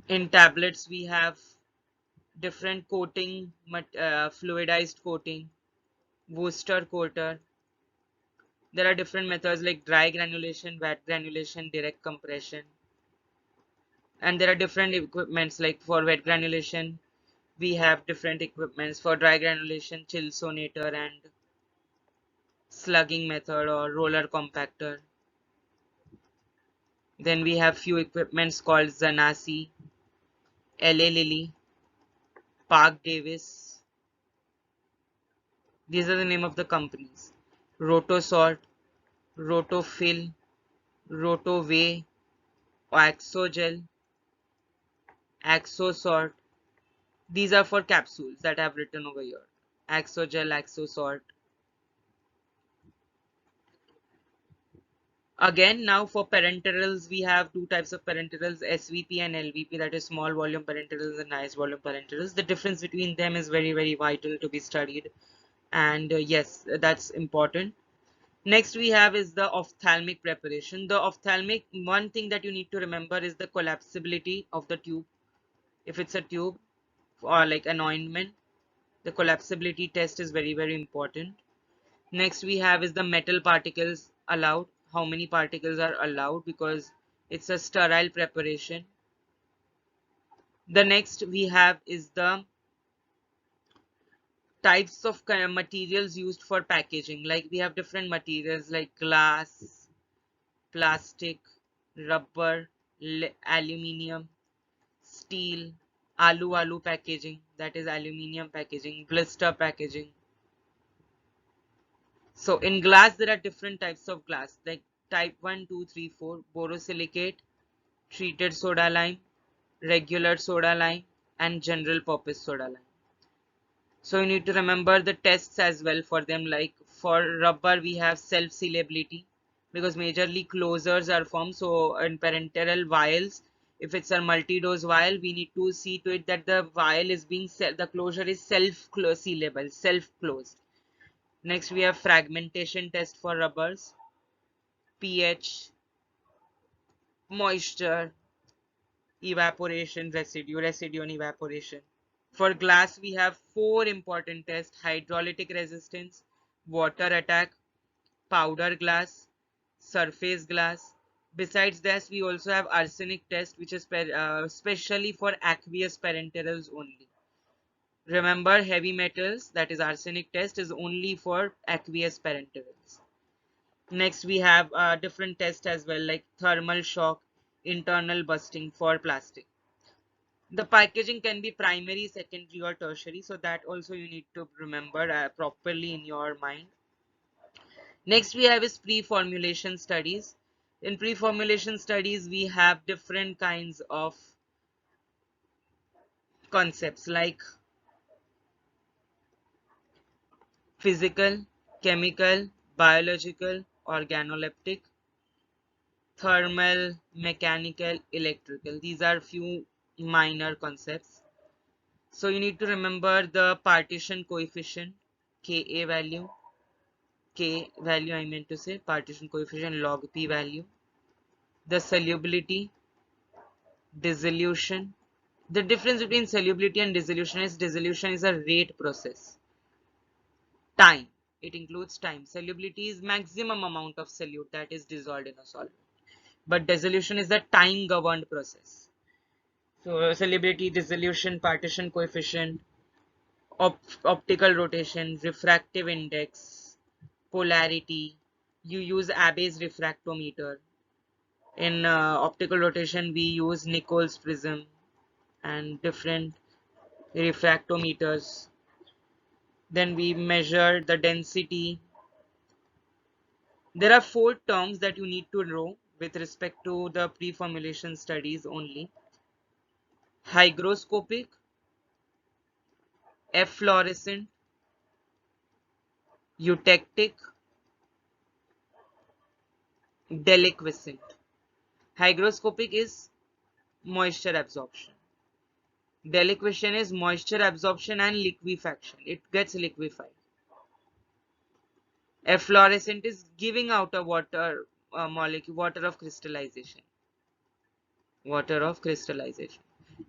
In tablets, we have different coating, fluidized coating, booster coater. There are different methods like dry granulation, wet granulation, direct compression. And there are different equipments like for wet granulation, we have different equipments. For dry granulation, chill sonator and slugging method or roller compactor. Then we have few equipments called Zanassi, LA Lilly, Park Davis. These are the name of the companies. Rotosort, Rotofill, Rotoway, Axogel, Axosort. These are for capsules that I have written over here. Axogel, Axosort. Again, now for parenterals, we have 2 types of parenterals, SVP and LVP, that is small volume parenterals and nice volume parenterals. The difference between them is very, very vital to be studied. And yes, that's important. Next we have is the ophthalmic preparation. The ophthalmic, one thing that you need to remember is the collapsibility of the tube. If it's a tube or like an ointment, the collapsibility test is very, very important. Next we have is the metal particles allowed. How many particles are allowed, because it's a sterile preparation. The next we have is the types of materials used for packaging. Like we have different materials like glass, plastic, rubber, aluminium, steel, alu packaging, that is aluminium packaging, blister packaging. So in glass, there are different types of glass, like type 1, 2, 3, 4, borosilicate, treated soda lime, regular soda lime, and general purpose soda lime. So you need to remember the tests as well for them. Like for rubber, we have self-sealability because majorly closures are formed. So in parenteral vials, if it's a multi-dose vial, we need to see to it that the vial is being the closure is self-sealable, self-closed. Next, we have fragmentation test for rubbers, pH, moisture, evaporation, residue and evaporation. For glass, we have four important tests: hydraulic resistance, water attack, powder glass, surface glass. Besides this, we also have arsenic test, which is specially for aqueous parenterals only. Remember, heavy metals, that is arsenic test, is only for aqueous parenterals. Next, we have different tests as well, like thermal shock, internal busting for plastic. The packaging can be primary, secondary, or tertiary, so that also you need to remember properly in your mind. Next, we have is pre-formulation studies. In pre-formulation studies, we have different kinds of concepts like physical, chemical, biological, organoleptic, thermal, mechanical, electrical. These are few minor concepts. So you need to remember the partition coefficient, Ka value, K value I meant to say, partition coefficient log P value, the solubility, dissolution. The difference between solubility and dissolution is a rate process. Time. It includes time. Solubility is maximum amount of solute that is dissolved in a solvent. But dissolution is a time governed process. So solubility, dissolution, partition coefficient, optical rotation, refractive index, polarity. You use Abbe's refractometer. In optical rotation, we use Nichols prism and different refractometers. Then we measure the density. There are four terms that you need to know with respect to the pre-formulation studies only: hygroscopic, efflorescent, eutectic, deliquescent. Hygroscopic is moisture absorption. Deliquescent is moisture absorption and liquefaction. It gets liquefied. Efflorescent is giving out a water molecule, water of crystallization.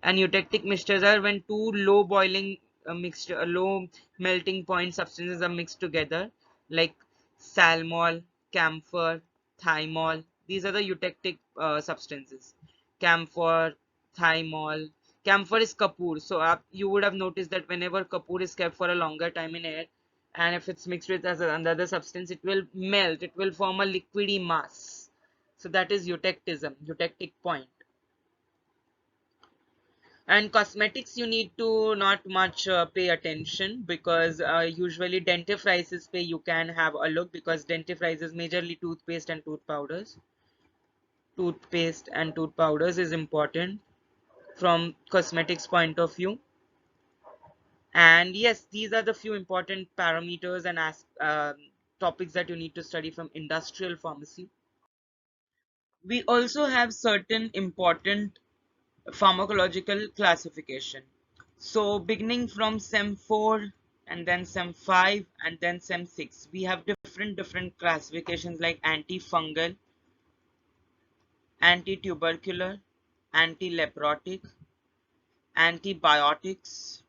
And eutectic mixtures are when two low boiling low melting point substances are mixed together, like salmol, camphor, thymol. These are the eutectic substances. Camphor, thymol. Camphor is kapoor. So you would have noticed that whenever kapoor is kept for a longer time in air, and if it's mixed with another substance, it will melt. It will form a liquidy mass. So that is eutectism, eutectic point. And cosmetics, you need to not much pay attention, because usually dentifrices pay you can have a look, because dentifrice is majorly toothpaste and tooth powders. Toothpaste and tooth powders is important from cosmetics point of view. And yes, these are the few important parameters and topics that you need to study from industrial pharmacy. We also have certain important pharmacological classification. So beginning from SEM 4 and then SEM 5 and then SEM 6, we have different classifications like antifungal, antitubercular, antileprotic, antibiotics,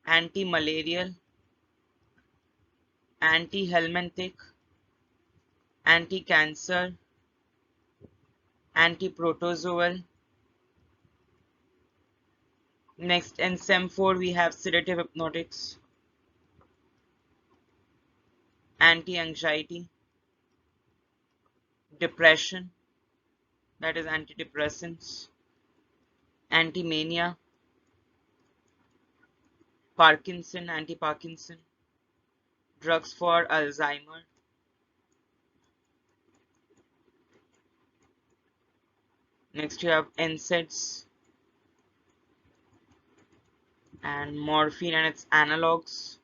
antimalarial, antihelminthic, anti-cancer, antiprotozoal. Next in SEM 4 we have sedative hypnotics, anti-anxiety, depression, that is antidepressants, anti-mania, Parkinson, anti-Parkinson, drugs for Alzheimer. Next you have NSAIDs and morphine and its analogs,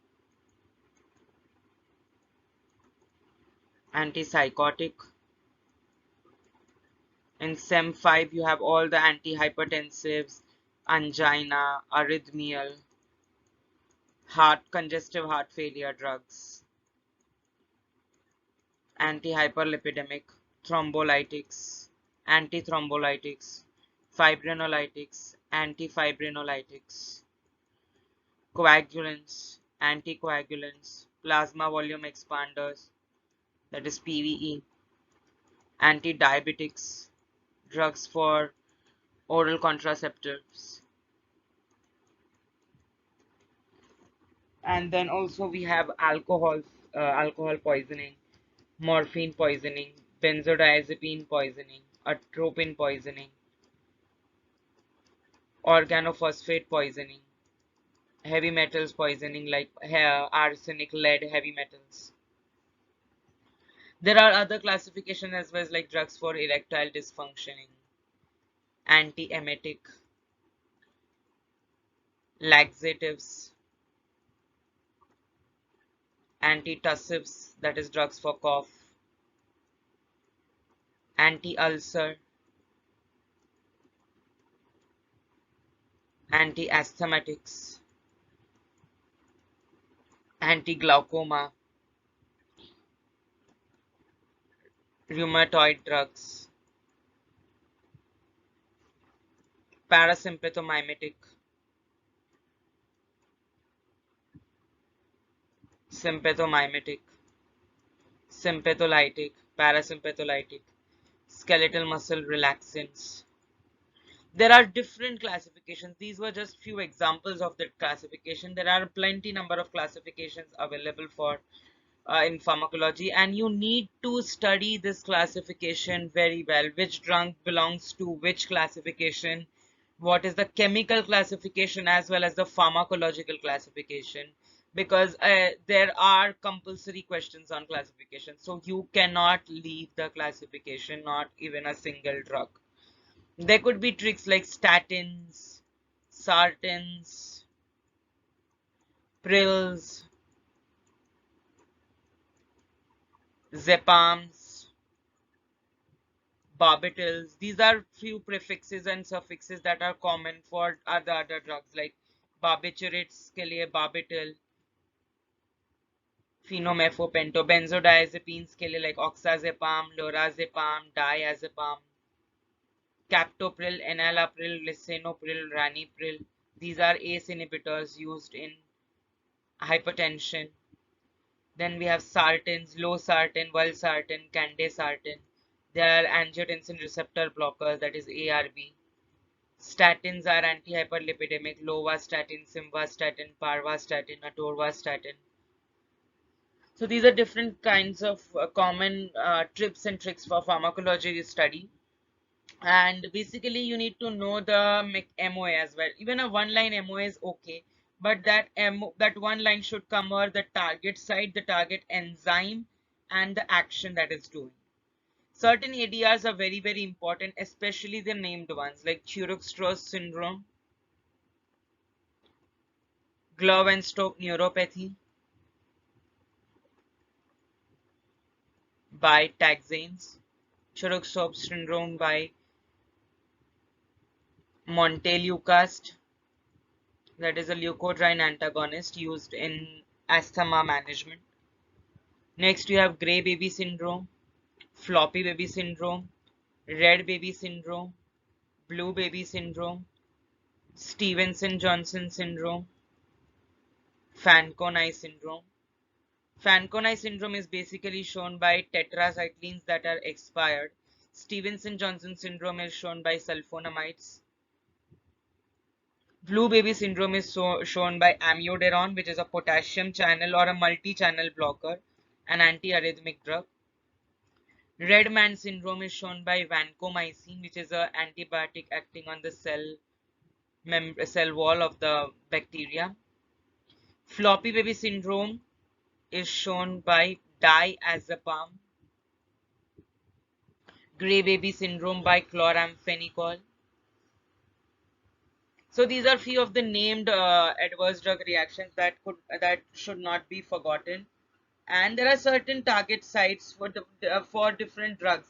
antipsychotic. In SEM 5 you have all the antihypertensives, angina, arrhythmial, congestive heart failure drugs, antihyperlipidemic, thrombolytics, antithrombolytics, fibrinolytics, antifibrinolytics, coagulants, anticoagulants, plasma volume expanders, that is PVE, anti-diabetics, drugs for oral contraceptives. And then also we have alcohol poisoning, morphine poisoning, benzodiazepine poisoning, atropine poisoning, organophosphate poisoning, heavy metals poisoning like arsenic, lead, heavy metals. There are other classifications as well as like drugs for erectile dysfunctioning, antiemetic, laxatives, antitussives, that is drugs for cough, anti-ulcer, anti-asthmatics, anti-glaucoma, rheumatoid drugs, parasympathomimetic, sympathomimetic, sympatholytic, parasympatholytic, skeletal muscle relaxants. There are different classifications. These were just few examples of that classification. There are plenty number of classifications available for in pharmacology, and you need to study this classification very well. Which drug belongs to which classification, what is the chemical classification as well as the pharmacological classification, because there are compulsory questions on classification, so you cannot leave the classification, not even a single drug. There could be tricks like statins, sartans, prils, zepams, barbitals. These are few prefixes and suffixes that are common for other drugs like barbiturates के लिए barbital, phenomethopento, benzodiazepines के लिए like oxazepam, lorazepam, diazepam, captopril, enalapril, lisinopril, ramipril. These are ACE inhibitors used in hypertension. Then we have sartans, losartan, valsartan, candesartan. They are angiotensin receptor blockers, that is ARB. Statins are antihyperlipidemic, lovastatin, simvastatin, parvastatin, atorvastatin. So these are different kinds of common tips and tricks for pharmacology study. And basically you need to know the MOA as well. Even a one-line MOA is okay, but that one line should cover the target site, the target enzyme, and the action that is doing. Certain ADRs are very, very important, especially the named ones like Churuk-Strauss syndrome, Glove and Stokes neuropathy by taxanes, Churuk-Strauss syndrome by montelukast, that is a leukotriene antagonist used in asthma management. Next you have gray baby syndrome, floppy baby syndrome, red baby syndrome, blue baby syndrome, Stevenson-Johnson syndrome, Fanconi syndrome. Fanconi syndrome is basically shown by tetracyclines that are expired. Stevenson-Johnson syndrome is shown by sulfonamides. Blue baby syndrome is shown by amiodarone, which is a potassium channel or a multi-channel blocker, an antiarrhythmic drug. Red man syndrome is shown by vancomycin, which is an antibiotic acting on the cell wall of the bacteria. Floppy baby syndrome is shown by diazepam. Gray baby syndrome by chloramphenicol. So these are few of the named adverse drug reactions that should not be forgotten. And there are certain target sites for different drugs,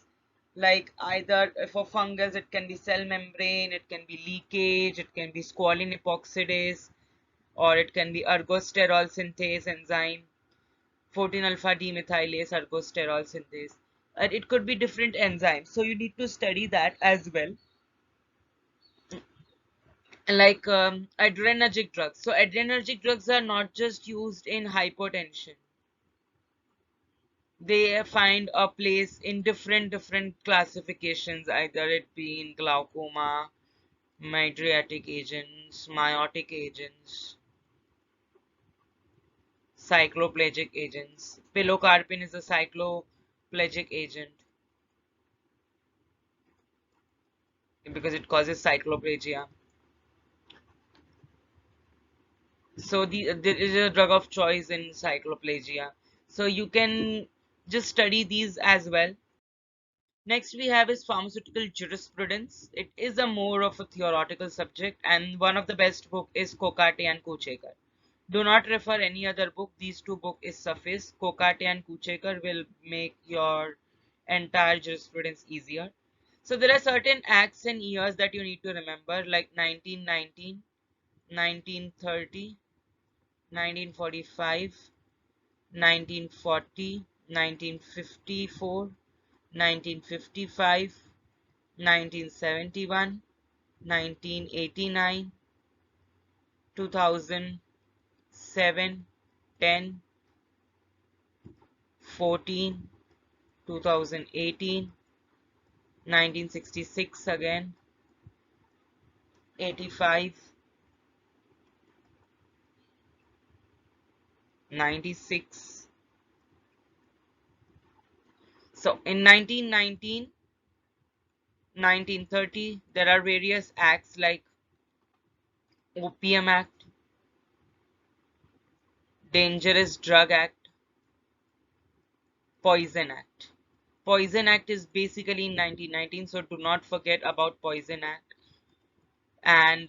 like either for fungus it can be cell membrane, it can be leakage, it can be squalene epoxidase, or it can be ergosterol synthase enzyme, 14 alpha demethylase ergosterol synthase. It could be different enzymes, so you need to study that as well. Like adrenergic drugs. So adrenergic drugs are not just used in hypertension. They find a place in different classifications, either it be in glaucoma, mydriatic agents, miotic agents, cycloplegic agents. Pilocarpine is a cycloplegic agent because it causes cycloplegia. So there is a drug of choice in cycloplegia. So you can just study these as well. Next we have is pharmaceutical jurisprudence. It is a more of a theoretical subject, and one of the best book is Kokate and Kuchekar. Do not refer any other book. These two books is suffice. Kokate and Kuchekar will make your entire jurisprudence easier. So there are certain acts and years that you need to remember, like 1919, 1930, 1945, 1940, 1954, 1955, 1971, 1989, 2007, 10, 14, 2018, 1966 again, 85, 96. So in 1919, 1930, there are various acts like Opium Act, Dangerous Drug Act, Poison Act. Poison Act is basically in 1919, so do not forget about Poison Act. And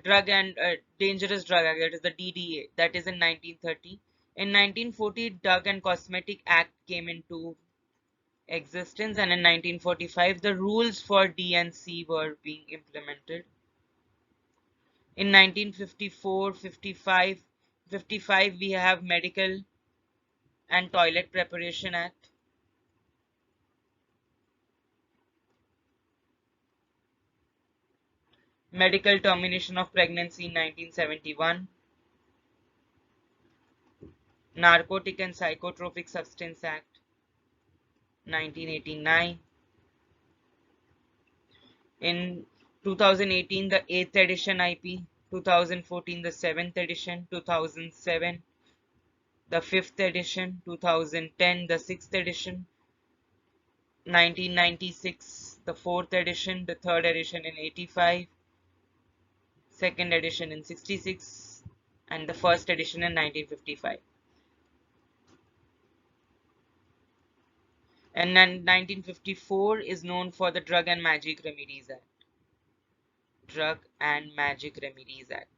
Drug and Dangerous Drug Act, that is the DDA, that is in 1930. In 1940, Drug and Cosmetic Act came into existence, and in 1945, the rules for DNC were being implemented. In 1954, 55, we have Medical and Toilet Preparation Act. Medical Termination of Pregnancy in 1971. Narcotic and Psychotropic Substance Act 1989. In 2018, the 8th edition IP, 2014, the 7th edition, 2007, the 5th edition, 2010, the 6th edition, 1996, the 4th edition, the 3rd edition in 85, 2nd edition in 66, and the 1st edition in 1955. And then 1954 is known for the Drug and Magic Remedies Act. Drug and Magic Remedies Act.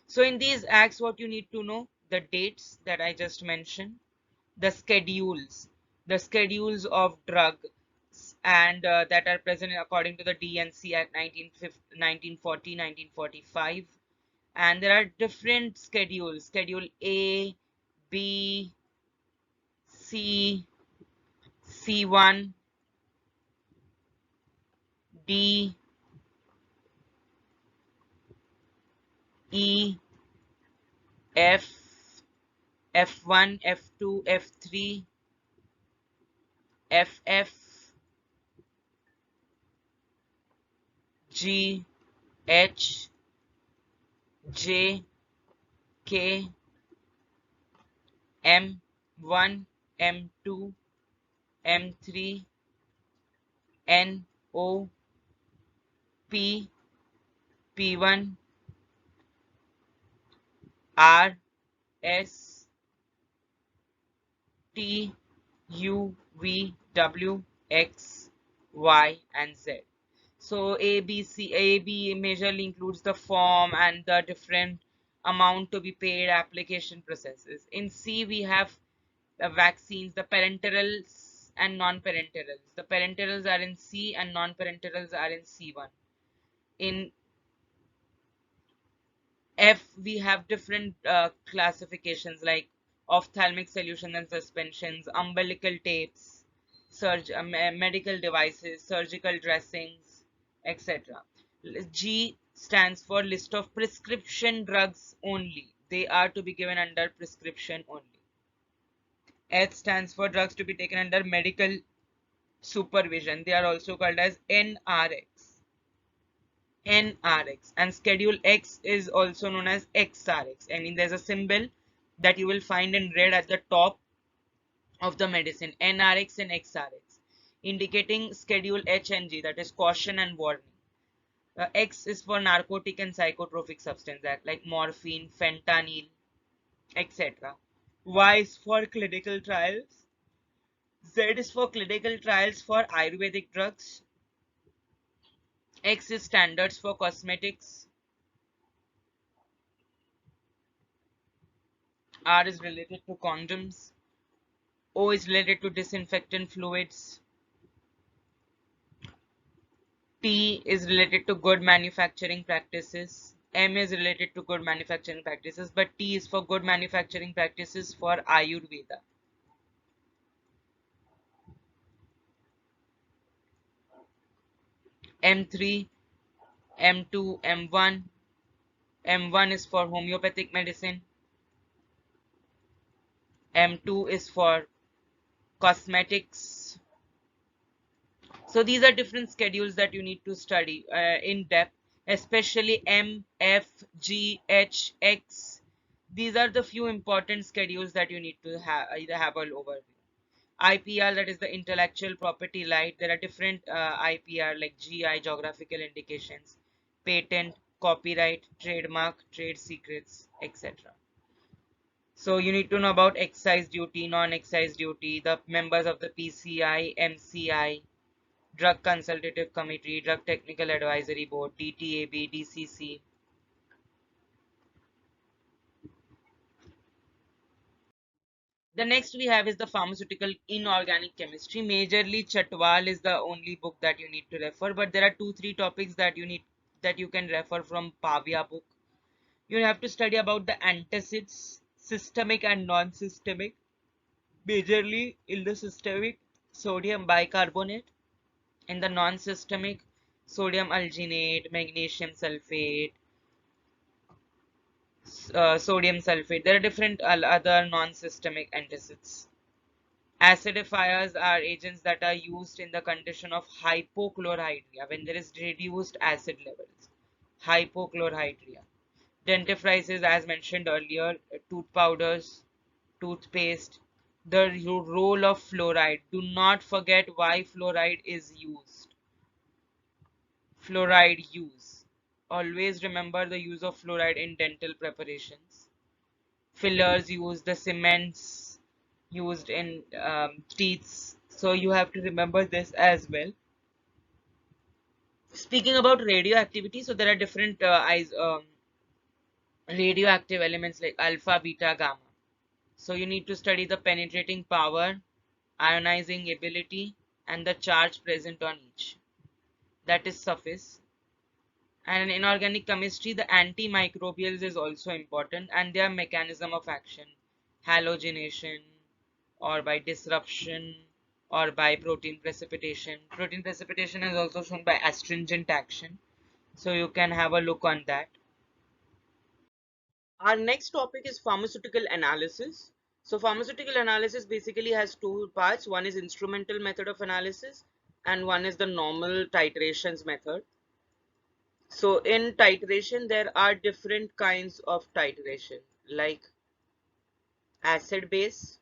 So in these acts, what you need to know, the dates that I just mentioned, the schedules of drugs and that are present according to the DNC Act 1940, 1945. And there are different schedules, Schedule A, B, C, C1, D, E, F, F1, F2, F3, FF, G, H, J, K, M1, M2, M3, N, O, P, P1, R, S, T, U, V, W, X, Y, and Z. So A, B majorly includes the form and the different amount to be paid, application processes. In C, we have the vaccines, the parenterals and non-parenterals. The parenterals are in C and non-parenterals are in C1. In F, we have different classifications like ophthalmic solutions and suspensions, umbilical tapes, medical devices, surgical dressings, etc. G stands for list of prescription drugs only. They are to be given under prescription only. H stands for drugs to be taken under medical supervision. They are also called as NRX. NRX, and schedule X is also known as XRX. I mean, there's a symbol that you will find in red at the top of the medicine, NRX and XRX, indicating schedule H and G, that is caution and warning. X is for narcotic and psychotropic substance act like morphine, fentanyl, etc. Y is for clinical trials. Z is for clinical trials for Ayurvedic drugs. X is standards for cosmetics. R is related to condoms. O is related to disinfectant fluids. T is related to good manufacturing practices. M is related to good manufacturing practices, but T is for good manufacturing practices for Ayurveda. M3, M2, M1. M1 is for homeopathic medicine. M2 is for cosmetics. So these are different schedules that you need to study in depth, especially M, F, G, H, X. These are the few important schedules that you need to either have all overview. IPR, that is the intellectual property right. There are different IPR like GI, geographical indications, patent, copyright, trademark, trade secrets, etc. So you need to know about excise duty, non-excise duty, the members of the PCI, MCI, Drug Consultative Committee, Drug Technical Advisory Board, DTAB, DCC. The next we have is the pharmaceutical inorganic chemistry. Majorly Chatwal is the only book that you need to refer, but there are 2-3 topics that you can refer from Pavia book. You have to study about the antacids, systemic and non-systemic. Majorly in the systemic, sodium bicarbonate. In the non-systemic, sodium alginate, magnesium sulfate, sodium sulfate. There are different other non-systemic antacids. Acidifiers are agents that are used in the condition of hypochlorhydria when there is reduced acid levels. Hypochlorhydria. Dentifrices, as mentioned earlier, tooth powders, toothpaste. The role of fluoride. Do not forget why fluoride is used. Fluoride use. Always remember the use of fluoride in dental preparations. Fillers used, the cements used in teeth. So you have to remember this as well. Speaking about radioactivity, so there are different radioactive elements like alpha, beta, gamma. So you need to study the penetrating power, ionizing ability, and the charge present on each. That is surface. And in inorganic chemistry, the antimicrobials is also important, and their mechanism of action, halogenation, or by disruption, or by protein precipitation. Protein precipitation is also shown by astringent action. So you can have a look on that. Our next topic is pharmaceutical analysis. So pharmaceutical analysis basically has two parts. One is instrumental method of analysis and one is the normal titrations method. So in titration, there are different kinds of titration like acid base,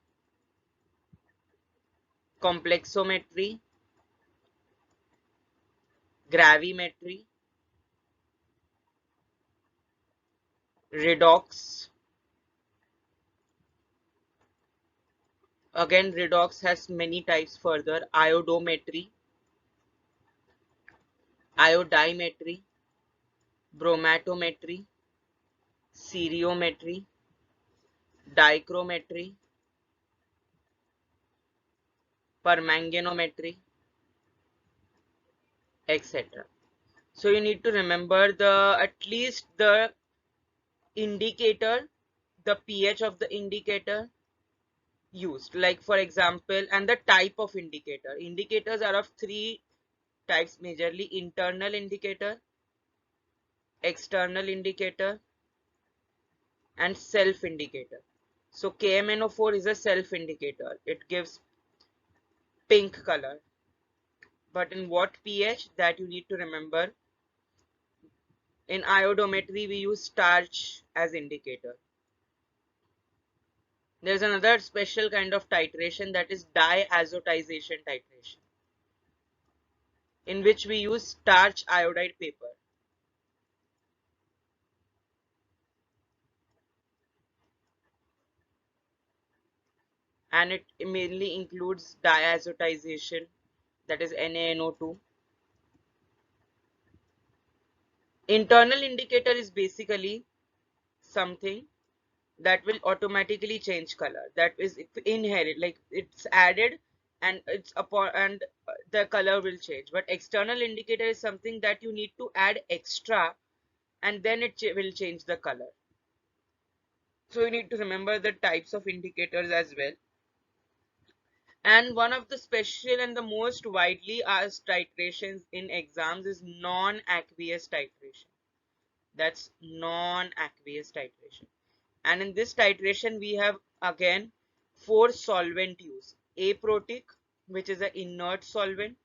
complexometry, gravimetry, redox, Again, redox has many types further: iodometry, iodimetry, bromatometry, seriometry, dichrometry, permanganometry, etc. So you need to remember the at least the indicator, the pH of the indicator used, like for example, and the type of indicator. Indicators are of three types majorly: internal indicator, external indicator, and self indicator. So KMNO4 is a self indicator. It gives pink color. But in what pH, that you need to remember. In iodometry, we use starch as indicator. There's another special kind of titration, that is diazotization titration, in which we use starch iodide paper. And it mainly includes diazotization, that is NaNO2. Internal indicator is basically something that will automatically change color, that is inherent, like it's added and it's upon, and the color will change. But external indicator is something that you need to add extra and then it will change the color. So you need to remember the types of indicators as well. And one of the special and the most widely asked titrations in exams is non-aqueous titration. That's non-aqueous titration. And in this titration, we have again four solvent use: aprotic, which is an inert solvent;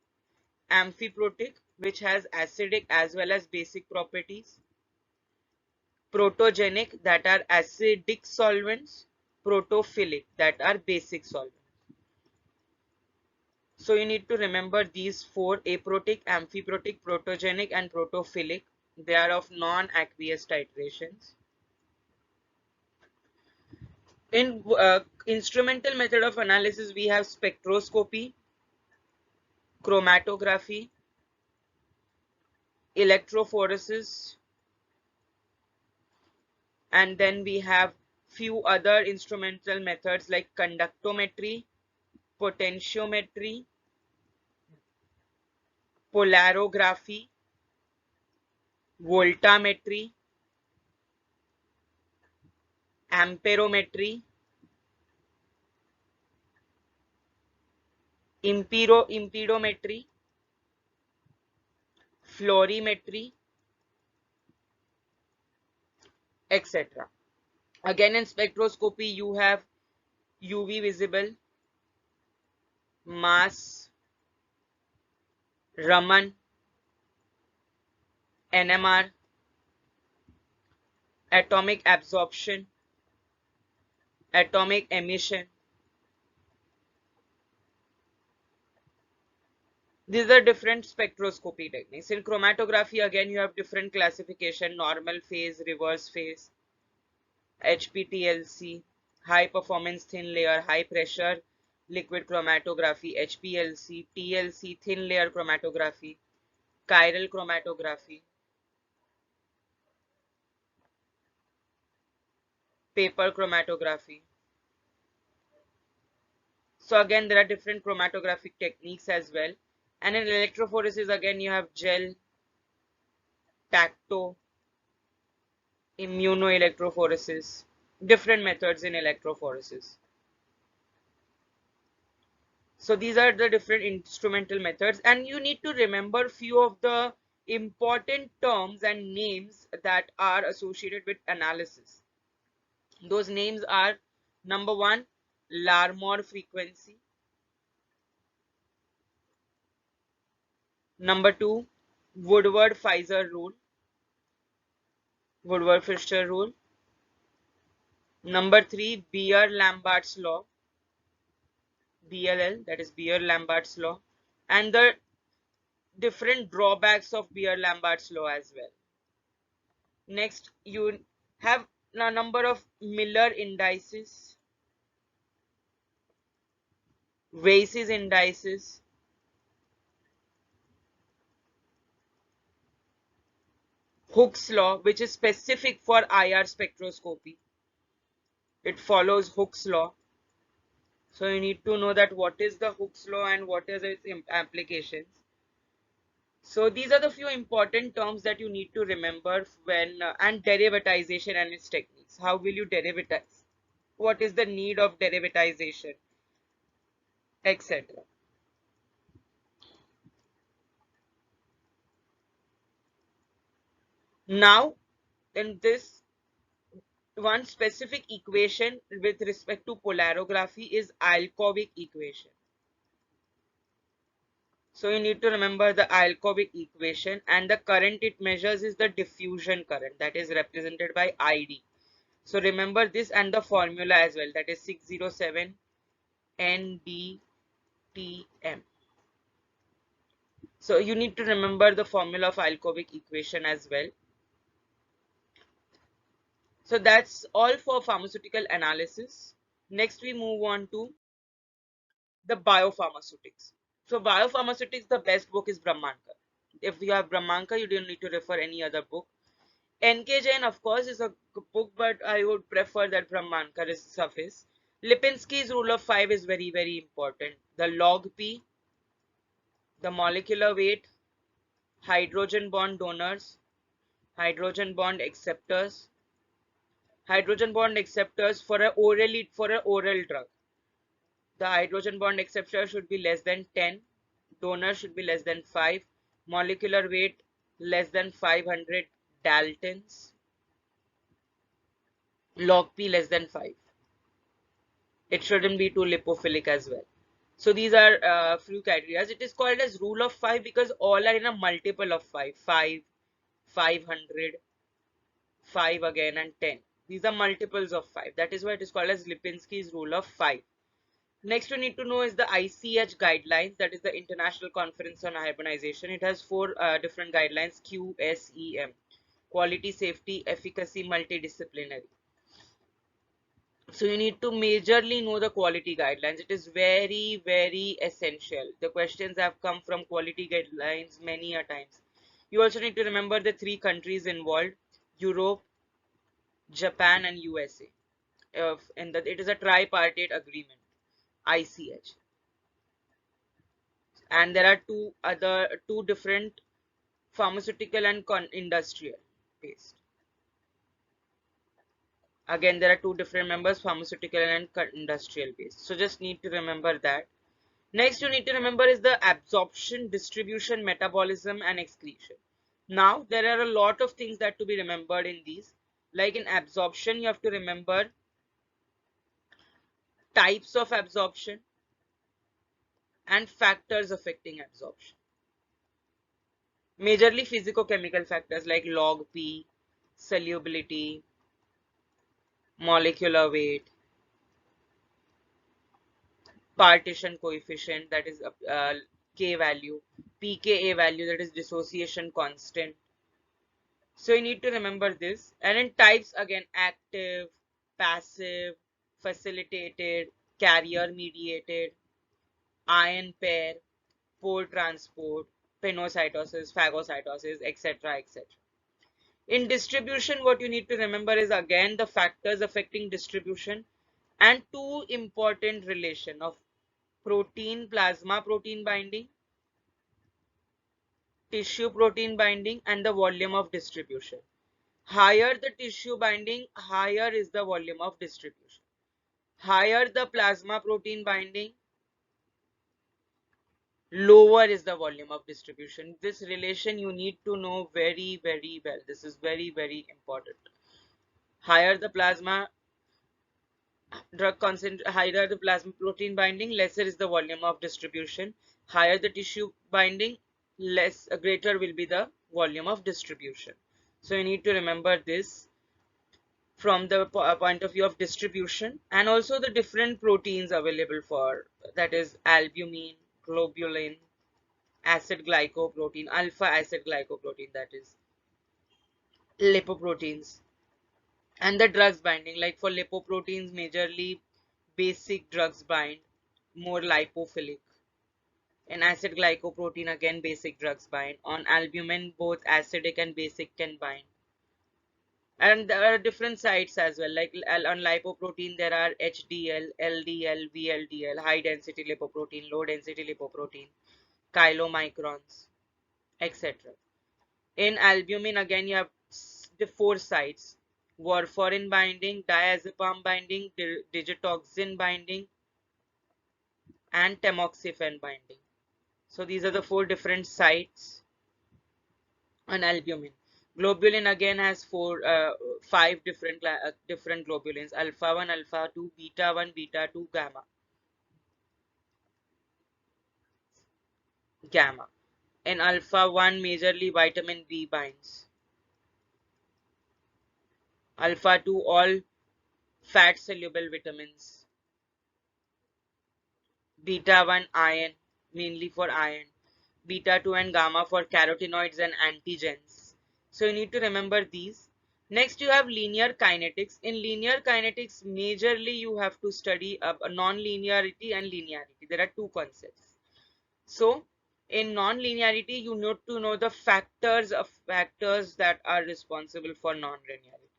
amphiprotic, which has acidic as well as basic properties; protogenic, that are acidic solvents; protophilic, that are basic solvents. So you need to remember these four: aprotic, amphiprotic, protogenic, and protophilic. They are of non-aqueous titrations. In instrumental method of analysis, we have spectroscopy, chromatography, electrophoresis, and then we have few other instrumental methods like conductometry, potentiometry, polarography, voltammetry, amperometry, impedometry, fluorimetry, etc. Again, in spectroscopy, you have UV visible, mass, Raman, NMR, atomic absorption, atomic emission. These are different spectroscopy techniques. In chromatography, again, you have different classification: normal phase, reverse phase, HPTLC, high performance thin layer, high pressure liquid chromatography, HPLC, TLC, thin layer chromatography, chiral chromatography, paper chromatography. So again, there are different chromatographic techniques as well. And in electrophoresis, again, you have gel, tacto, immunoelectrophoresis, different methods in electrophoresis. So these are the different instrumental methods, and you need to remember few of the important terms and names that are associated with analysis. Those names are: number one, Larmor frequency; number two, Woodward-Fisher rule, Woodward-Fisher rule; number three, Beer-Lambert's law, BLL, that is Beer-Lambert's law, and the different drawbacks of Beer-Lambert's law as well. Next, you have a number of Miller indices, Weiss's indices, Hooke's law, which is specific for IR spectroscopy. It follows Hooke's law. So you need to know that what is the Hooke's law and what is its applications. So these are the few important terms that you need to remember when and derivatization and its techniques. How will you derivatize? What is the need of derivatization, etc. Now, in this one specific equation with respect to polarography is Alkovic equation. So you need to remember the Alkovic equation, and the current it measures is the diffusion current, that is represented by ID. So remember this and the formula as well, that is 607 NDTM. So you need to remember the formula of Alkovic equation as well. So that's all for pharmaceutical analysis. Next we move on to the biopharmaceutics. So biopharmaceutics, the best book is Brahmankar. If you have Brahmankar, you don't need to refer any other book. NK Jain, of course, is a book, but I would prefer that Brahmankar is suffice. Lipinski's rule of 5 is very, very important. The log P, the molecular weight, hydrogen bond donors, hydrogen bond acceptors, for a oral drug. The hydrogen bond acceptor should be less than 10, donor should be less than 5, molecular weight less than 500 Daltons, log P less than 5. It shouldn't be too lipophilic as well. So these are few criteria. It is called as rule of 5 because all are in a multiple of 5. 5, 500, 5 again, and 10. These are multiples of 5. That is why it is called as Lipinski's rule of 5. Next, we need to know is the ICH guidelines, that is the International Conference on Harmonization. It has 4 different guidelines: QSEM, quality, safety, efficacy, multidisciplinary. So you need to majorly know the quality guidelines. It is very, very essential. The questions have come from quality guidelines many a times. You also need to remember the 3 countries involved: Europe, Japan, and USA. It is a tripartite agreement, ICH. And there are two different pharmaceutical and industrial based. Again, there are 2 different members, pharmaceutical and industrial based. So just need to remember that. Next, you need to remember is the absorption, distribution, metabolism, and excretion. Now, there are a lot of things that to be remembered in these. Like in absorption, you have to remember types of absorption and factors affecting absorption. Majorly physicochemical factors like log P, solubility, molecular weight, partition coefficient, that is K value, pKa value, that is dissociation constant. So you need to remember this. And in types, again, active, passive, facilitated, carrier mediated, ion pair, pore transport, pinocytosis, phagocytosis, etc., etc. In distribution, what you need to remember is again the factors affecting distribution and 2 important relation of protein, plasma protein binding, tissue protein binding, and the volume of distribution. Higher the tissue binding, higher is the volume of distribution. Higher the plasma protein binding, lower is the volume of distribution. This relation you need to know very, very well. This is very, very important. Higher the plasma higher the plasma protein binding, lesser is the volume of distribution. Higher the tissue binding, greater will be the volume of distribution. So you need to remember this from the point of view of distribution, and also the different proteins available for, that is albumin, globulin, acid glycoprotein, alpha acid glycoprotein, that is lipoproteins, and the drugs binding. Like for lipoproteins, majorly basic drugs bind, more lipophilic. In acid glycoprotein, again basic drugs bind. On albumin, both acidic and basic can bind. And there are different sites as well. Like on lipoprotein, there are HDL, LDL, VLDL, high density lipoprotein, low density lipoprotein, chylomicrons, etc. In albumin, again, you have the four sites: warfarin binding, diazepam binding, digitoxin binding, and tamoxifen binding. So these are the four different sites on albumin. Globulin again has five different globulins: alpha 1, alpha 2, beta 1, beta 2, gamma. Gamma. In alpha 1, majorly vitamin B binds. Alpha 2, all fat soluble vitamins. Beta 1, iron, mainly for iron. Beta 2 and gamma for carotenoids and antigens. So you need to remember these. Next, you have linear kinetics. In linear kinetics, majorly you have to study non-linearity and linearity. There are two concepts. So in non-linearity, you need to know the factors that are responsible for non-linearity: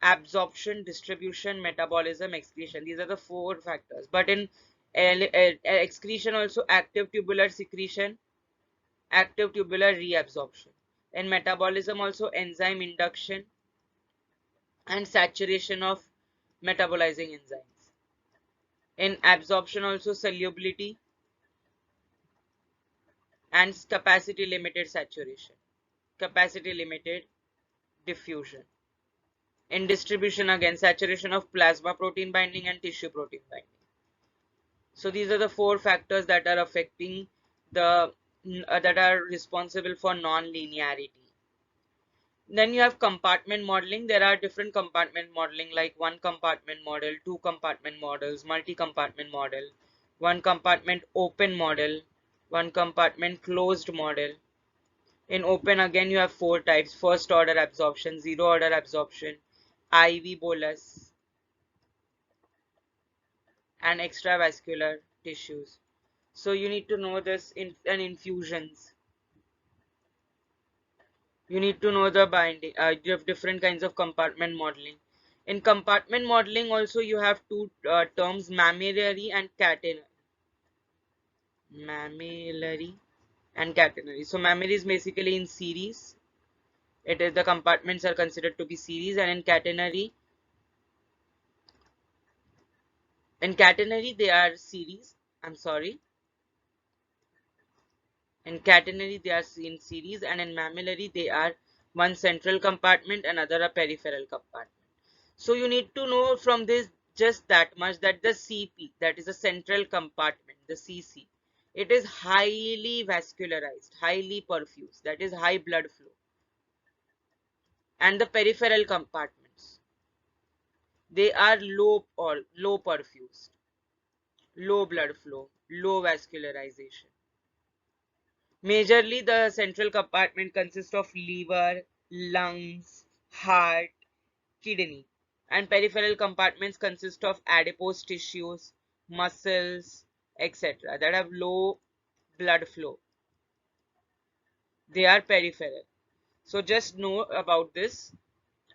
absorption, distribution, metabolism, excretion. These are the four factors. But in excretion also, active tubular secretion, active tubular reabsorption. In metabolism also, enzyme induction and saturation of metabolizing enzymes. In absorption also, solubility and capacity limited saturation, capacity limited diffusion. In distribution, again, saturation of plasma protein binding and tissue protein binding. So these are the four factors that are affecting the that are responsible for non-linearity. Then you have compartment modeling. There are different compartment modeling, like one compartment model, two compartment models, multi-compartment model, one compartment open model, one compartment closed model. In open, again, you have four types: first order absorption, zero order absorption, IV bolus, and extravascular tissues. So you need to know this in and infusions. You need to know the binding. You have different kinds of compartment modeling. In compartment modeling also, you have two terms: mammillary and catenary. Mammillary and catenary. So mammillary is basically in series. It is, the compartments are considered to be series. And in catenary they are series. I'm sorry. In catenary they are in series, and in mammillary they are one central compartment, another a peripheral compartment. So you need to know from this just that much, that the CP, that is a central compartment, the CC, it is highly vascularized, highly perfused, that is high blood flow. And the peripheral compartments, they are low perfused, low blood flow, low vascularization. Majorly, the central compartment consists of liver, lungs, heart, kidney, and peripheral compartments consist of adipose tissues, muscles, etc. that have low blood flow. They are peripheral. So just know about this.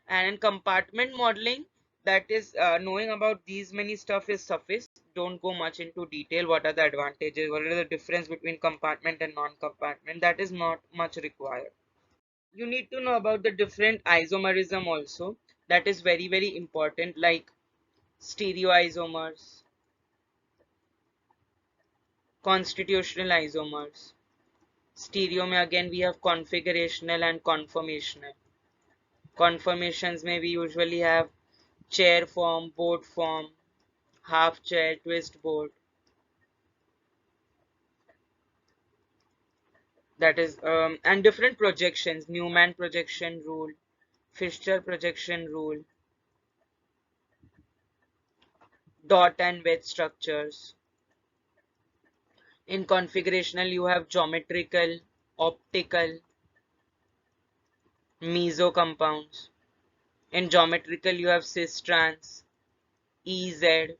And in compartment modeling, that is, knowing about these many stuff is suffice. Don't go much into detail. What are the advantages? What are the difference between compartment and non-compartment? That is not much required. You need to know about the different isomerism also. That is very, very important, like stereoisomers, constitutional isomers. Stereo mein again we have configurational and conformational. Conformations may we usually have chair form, board form, half chair, twist board. That is, and different projections: Newman projection rule, Fischer projection rule, dot and wedge structures. In configurational, you have geometrical, optical, meso compounds. In geometrical, you have cis trans, EZ,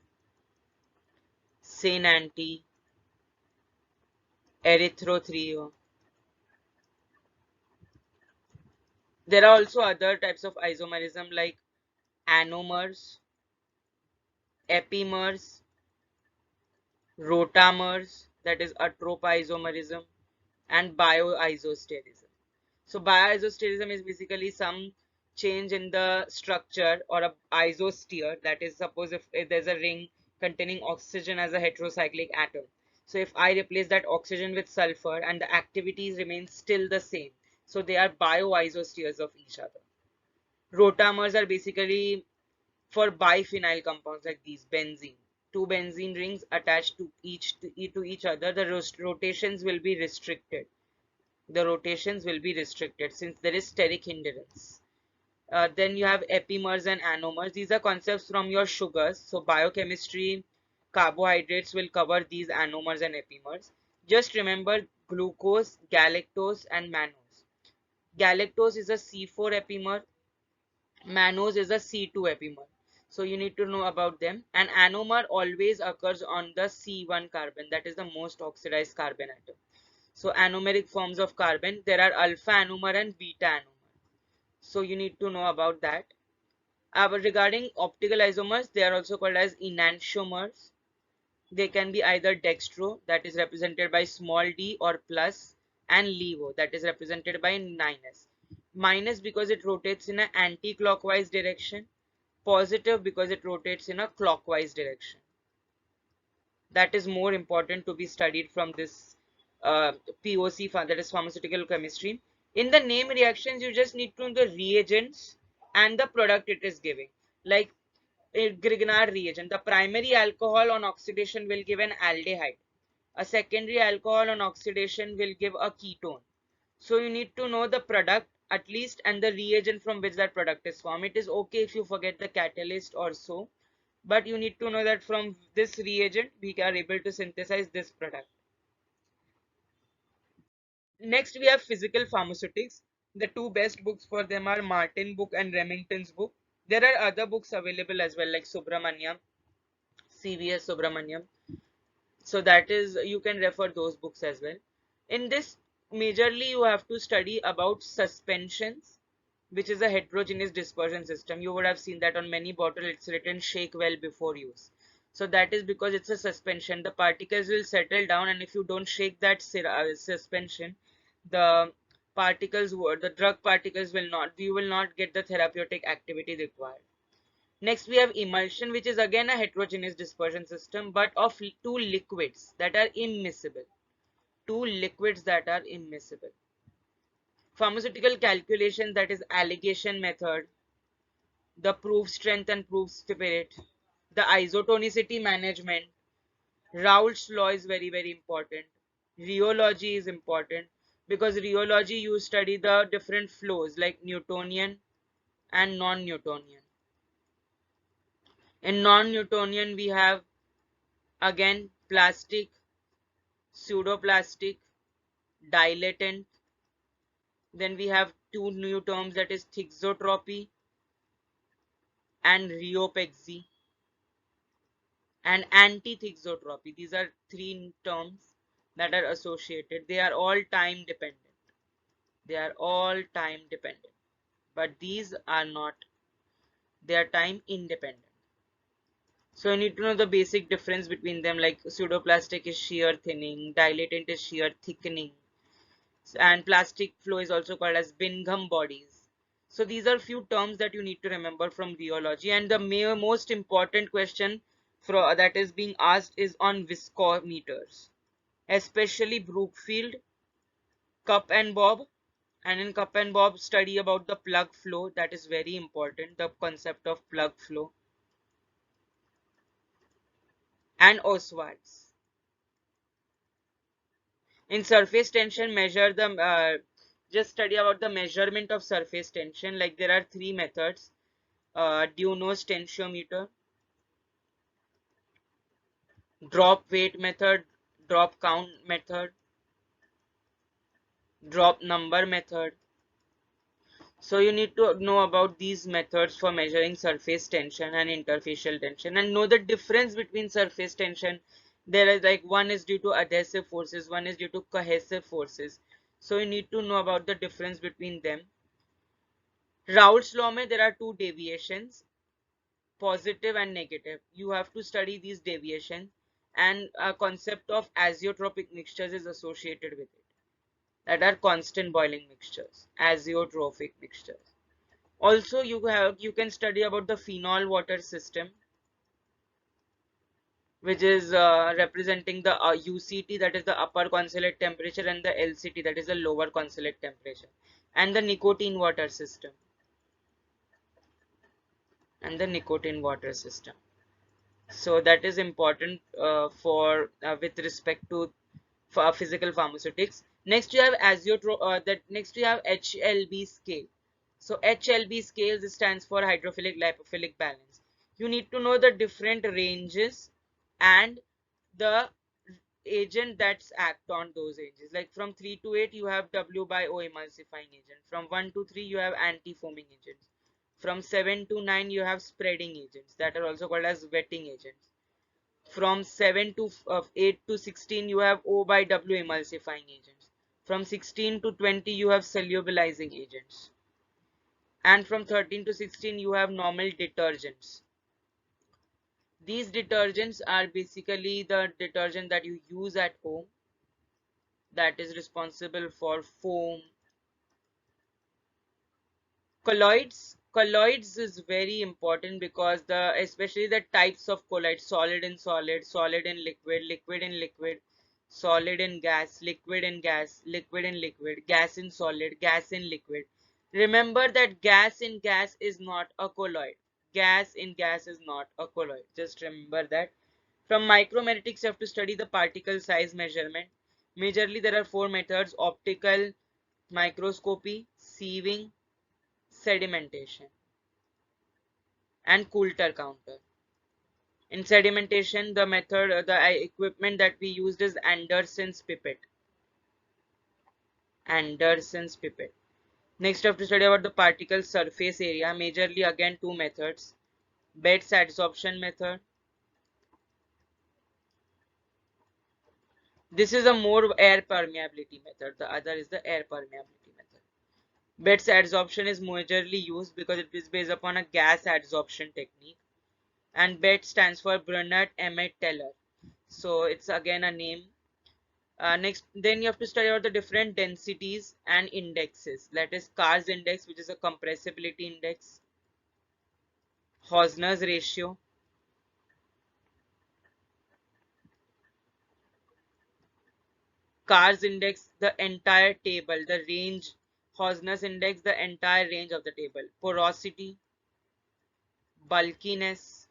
Senanti, erythrothrio. There are also other types of isomerism like anomers, epimers, rotamers, that is atropisomerism, and bioisosterism. So bioisosterism is basically some change in the structure or a isostere. That is, suppose if there's a ring containing oxygen as a heterocyclic atom. So if I replace that oxygen with sulfur and the activities remain still the same, so they are bioisosteres of each other. Rotamers are basically for biphenyl compounds like these, benzene. Two benzene rings attached to each other, the rotations will be restricted. The rotations will be restricted since there is steric hindrance. Then you have epimers and anomers. These are concepts from your sugars. So biochemistry, carbohydrates will cover these anomers and epimers. Just remember glucose, galactose, and mannose. Galactose is a C4 epimer. Mannose is a C2 epimer. So you need to know about them. And anomer always occurs on the C1 carbon. That is the most oxidized carbon atom. So anomeric forms of carbon, there are alpha anomer and beta anomer. So you need to know about that. Regarding optical isomers, they are also called as enantiomers. They can be either dextro, that is represented by small d, or plus, and levo, that is represented by minus. Minus because it rotates in an anti-clockwise direction. Positive because it rotates in a clockwise direction. That is more important to be studied from this POC, that is pharmaceutical chemistry. In the name reactions, you just need to know the reagents and the product it is giving. Like Grignard reagent, the primary alcohol on oxidation will give an aldehyde. A secondary alcohol on oxidation will give a ketone. So you need to know the product at least and the reagent from which that product is formed. It is okay if you forget the catalyst or so, but you need to know that from this reagent we are able to synthesize this product. Next we have physical pharmaceutics. The two best books for them are Martin book and Remington's book. There are other books available as well, like Subramaniam, CVS Subramaniam. So that is, you can refer those books as well. In this, majorly you have to study about suspensions, which is a heterogeneous dispersion system. You would have seen that on many bottles it's written shake well before use. So that is because it's a suspension. The particles will settle down, and if you don't shake that suspension, the the drug particles will not, you will not get the therapeutic activity required. Next we have emulsion, which is again a heterogeneous dispersion system, but of two liquids that are immiscible. Two liquids that are immiscible. Pharmaceutical calculation, that is alligation method, the proof strength and proof spirit, the isotonicity management. Raoult's law is very, very important. Rheology is important because rheology you study the different flows like Newtonian and non-Newtonian. In non-Newtonian we have again plastic, pseudoplastic, dilatant. Then we have two new terms, that is thixotropy and rheopexy and anti-thixotropy. These are three terms that are associated. They are all time dependent. They are all time dependent. But these are not. They are time independent. So you need to know the basic difference between them, like pseudoplastic is shear thinning, dilatant is shear thickening, and plastic flow is also called as Bingham bodies. So these are few terms that you need to remember from rheology. And the most important question that is being asked is on viscometers, especially Brookfield, Cup and Bob. And in Cup and Bob, study about the plug flow. That is very important, the concept of plug flow. And Oswald's. In surface tension, measure the just study about the measurement of surface tension. Like there are three methods: Duno's tensiometer, drop weight method, drop count method, drop number method. So you need to know about these methods for measuring surface tension and interfacial tension, and know the difference between surface tension There is like one is due to adhesive forces, one is due to cohesive forces. So you need to know about the difference between them. Raoult's law mein there are two deviations, positive and negative. You have to study these deviations, and a concept of azeotropic mixtures is associated with it, that are constant boiling mixtures, azeotropic mixtures. Also you can study about the phenol water system, which is representing the UCT, that is the upper concealed temperature, and the LCT, that is the lower concealed temperature, and the nicotine water system, and the nicotine water system. So that is important for with respect to physical pharmaceutics. Next you have next you have HLB scale. So HLB scales stands for hydrophilic lipophilic balance. You need to know the different ranges and the agent that's act on those ranges. Like from 3 to 8 you have W by O emulsifying agent. From 1 to 3 you have anti-foaming agents. From 7 to 9 you have spreading agents that are also called as wetting agents. From 7 to 8 to 16 you have O by W emulsifying agents. From 16 to 20 you have solubilizing agents. And from 13 to 16 you have normal detergents. These detergents are basically the detergent that you use at home, that is responsible for foam. Colloids is very important because especially the types of colloids, solid in solid, solid in liquid, liquid in liquid, solid in gas, liquid in gas, liquid in liquid, gas in solid, gas in liquid. Remember that gas in gas is not a colloid. Gas in gas is not a colloid. Just remember that. From micromeritics, you have to study the particle size measurement. Majorly, there are four methods: optical microscopy, sieving, sedimentation, and Coulter counter. In sedimentation, the method, the equipment that we used is Anderson's pipette. Anderson's pipette. Next, we have to study about the particle surface area. Majorly, again, two methods: Betts adsorption method. This is a more air permeability method. The other is the air permeability method. Betts adsorption is majorly used because it is based upon a gas adsorption technique. And BET stands for Brunert Emmett Teller. So it's again a name. Next, then you have to study out the different densities and indexes. That is Carr's index, which is a compressibility index. Hausner's ratio. Carr's index, the entire table, the range. Hausner's index, the entire range of the table. Porosity, bulkiness,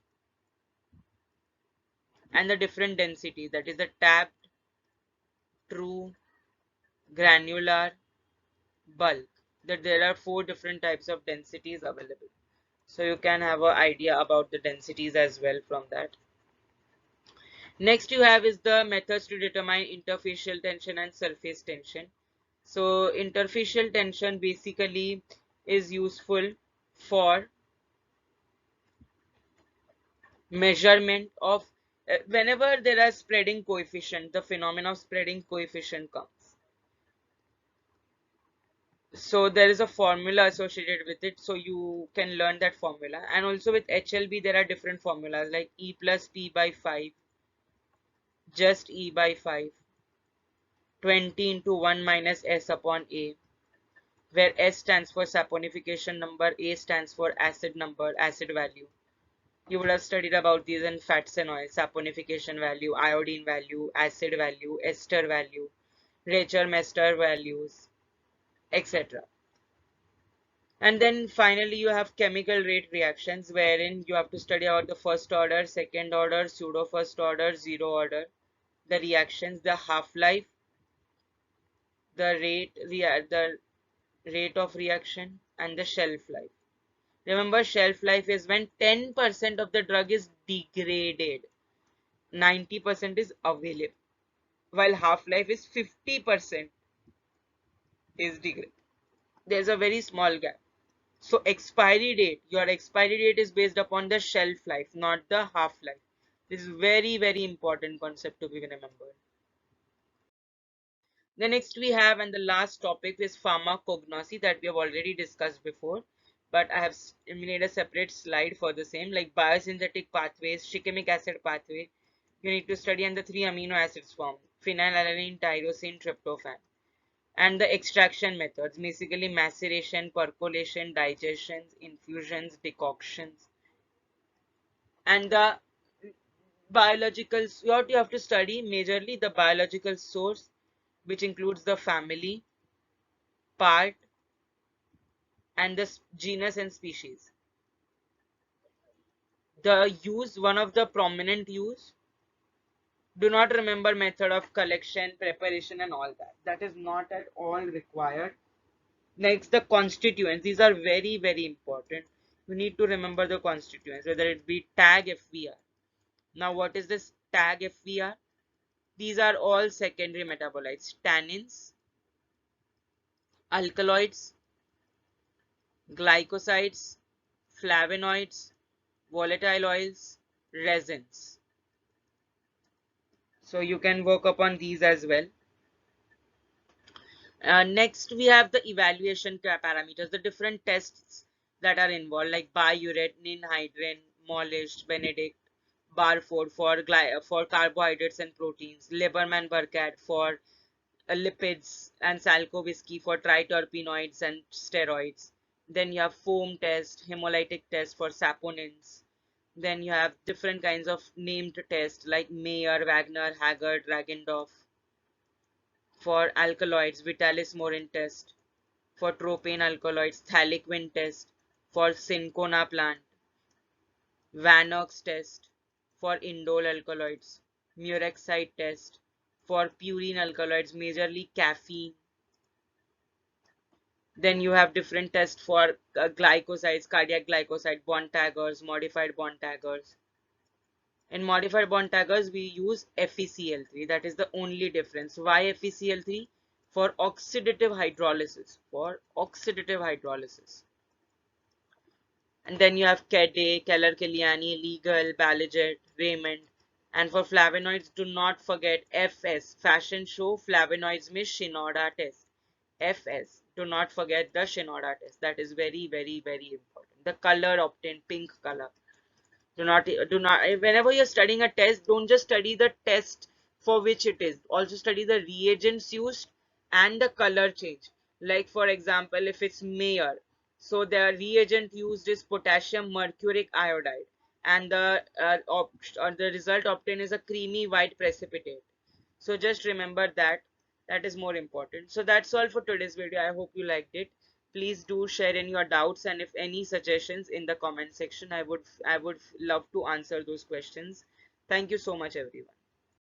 and the different densities. That is the tapped, true, granular, bulk. That there are four different types of densities available. So you can have an idea about the densities as well from that. Next you have is the methods to determine interfacial tension and surface tension. So interfacial tension basically is useful for measurement of whenever there are spreading coefficient, the phenomenon of spreading coefficient comes. So there is a formula associated with it, so you can learn that formula. And also with HLB there are different formulas like E plus P by 5, just E by 5, 20 into 1 minus S upon A, where S stands for saponification number, A stands for acid number, acid value. You would have studied about these in fats and oils: saponification value, iodine value, acid value, ester value, Rachel-Mester values, etc. And then finally you have chemical rate reactions, wherein you have to study about the first order, second order, pseudo first order, zero order, the reactions, the half-life, the rate of reaction, and the shelf life. Remember, shelf life is when 10% of the drug is degraded, 90% is available, while half-life is 50% is degraded. There's a very small gap. So expiry date, your expiry date is based upon the shelf life, not the half-life. This is very important concept to be remembered. The next we have, and the last topic, is pharmacognosy, that we have already discussed before, but I have made a separate slide for the same, like biosynthetic pathways, shikimic acid pathway. You need to study, and the three amino acids form: phenylalanine, tyrosine, tryptophan, and the extraction methods, basically maceration, percolation, digestions, infusions, decoctions, and the biological, what you have to study majorly the biological source, which includes the family, part, and the genus and species. The use, one of the prominent use, do not remember method of collection, preparation, and all that. That is not at all required. Next, the constituents. These are very important. You need to remember the constituents, whether it be tag FVR. Now, what is this tag FVR? These are all secondary metabolites: tannins, alkaloids, glycosides, flavonoids, volatile oils, resins. So you can work upon these as well. Next, we have the evaluation parameters, the different tests that are involved, like biuret, ninhydrin, Molished, Benedict, Barford for carbohydrates and proteins, Lieberman-Burkhardt for lipids, and Salkovsky for triterpenoids and steroids. Then you have foam test, hemolytic test for saponins. Then you have different kinds of named tests like Mayer, Wagner, Haggard, Ragendorf. For alkaloids, Vitalis-Morin test. For tropane alkaloids, Thaliquin test. For Cinchona plant, Vanox test. For indole alkaloids, Murexide test. For purine alkaloids, majorly caffeine. Then you have different tests for glycosides, cardiac glycoside, bond taggers, modified bond taggers. In modified bond taggers, we use FeCl3. That is the only difference. Why FeCl3? For oxidative hydrolysis. For oxidative hydrolysis. And then you have Kede, Keller-Kiliani, Legal, Balijet, Raymond. And for flavonoids, do not forget FS. Fashion show flavonoids में Shinoda test. FS. Do not forget the Shinoda test. That is very important. The color obtained, pink color. Do not whenever you're studying a test, don't just study the test for which it is, also study the reagents used and the color change. Like for example, if it's Mayer, so the reagent used is potassium mercuric iodide, and the result obtained is a creamy white precipitate. So just remember that. That is more important. So that's all for today's video. I hope you liked it. Please do share in your doubts, and if any suggestions in the comment section, I would love to answer those questions. Thank you so much, everyone.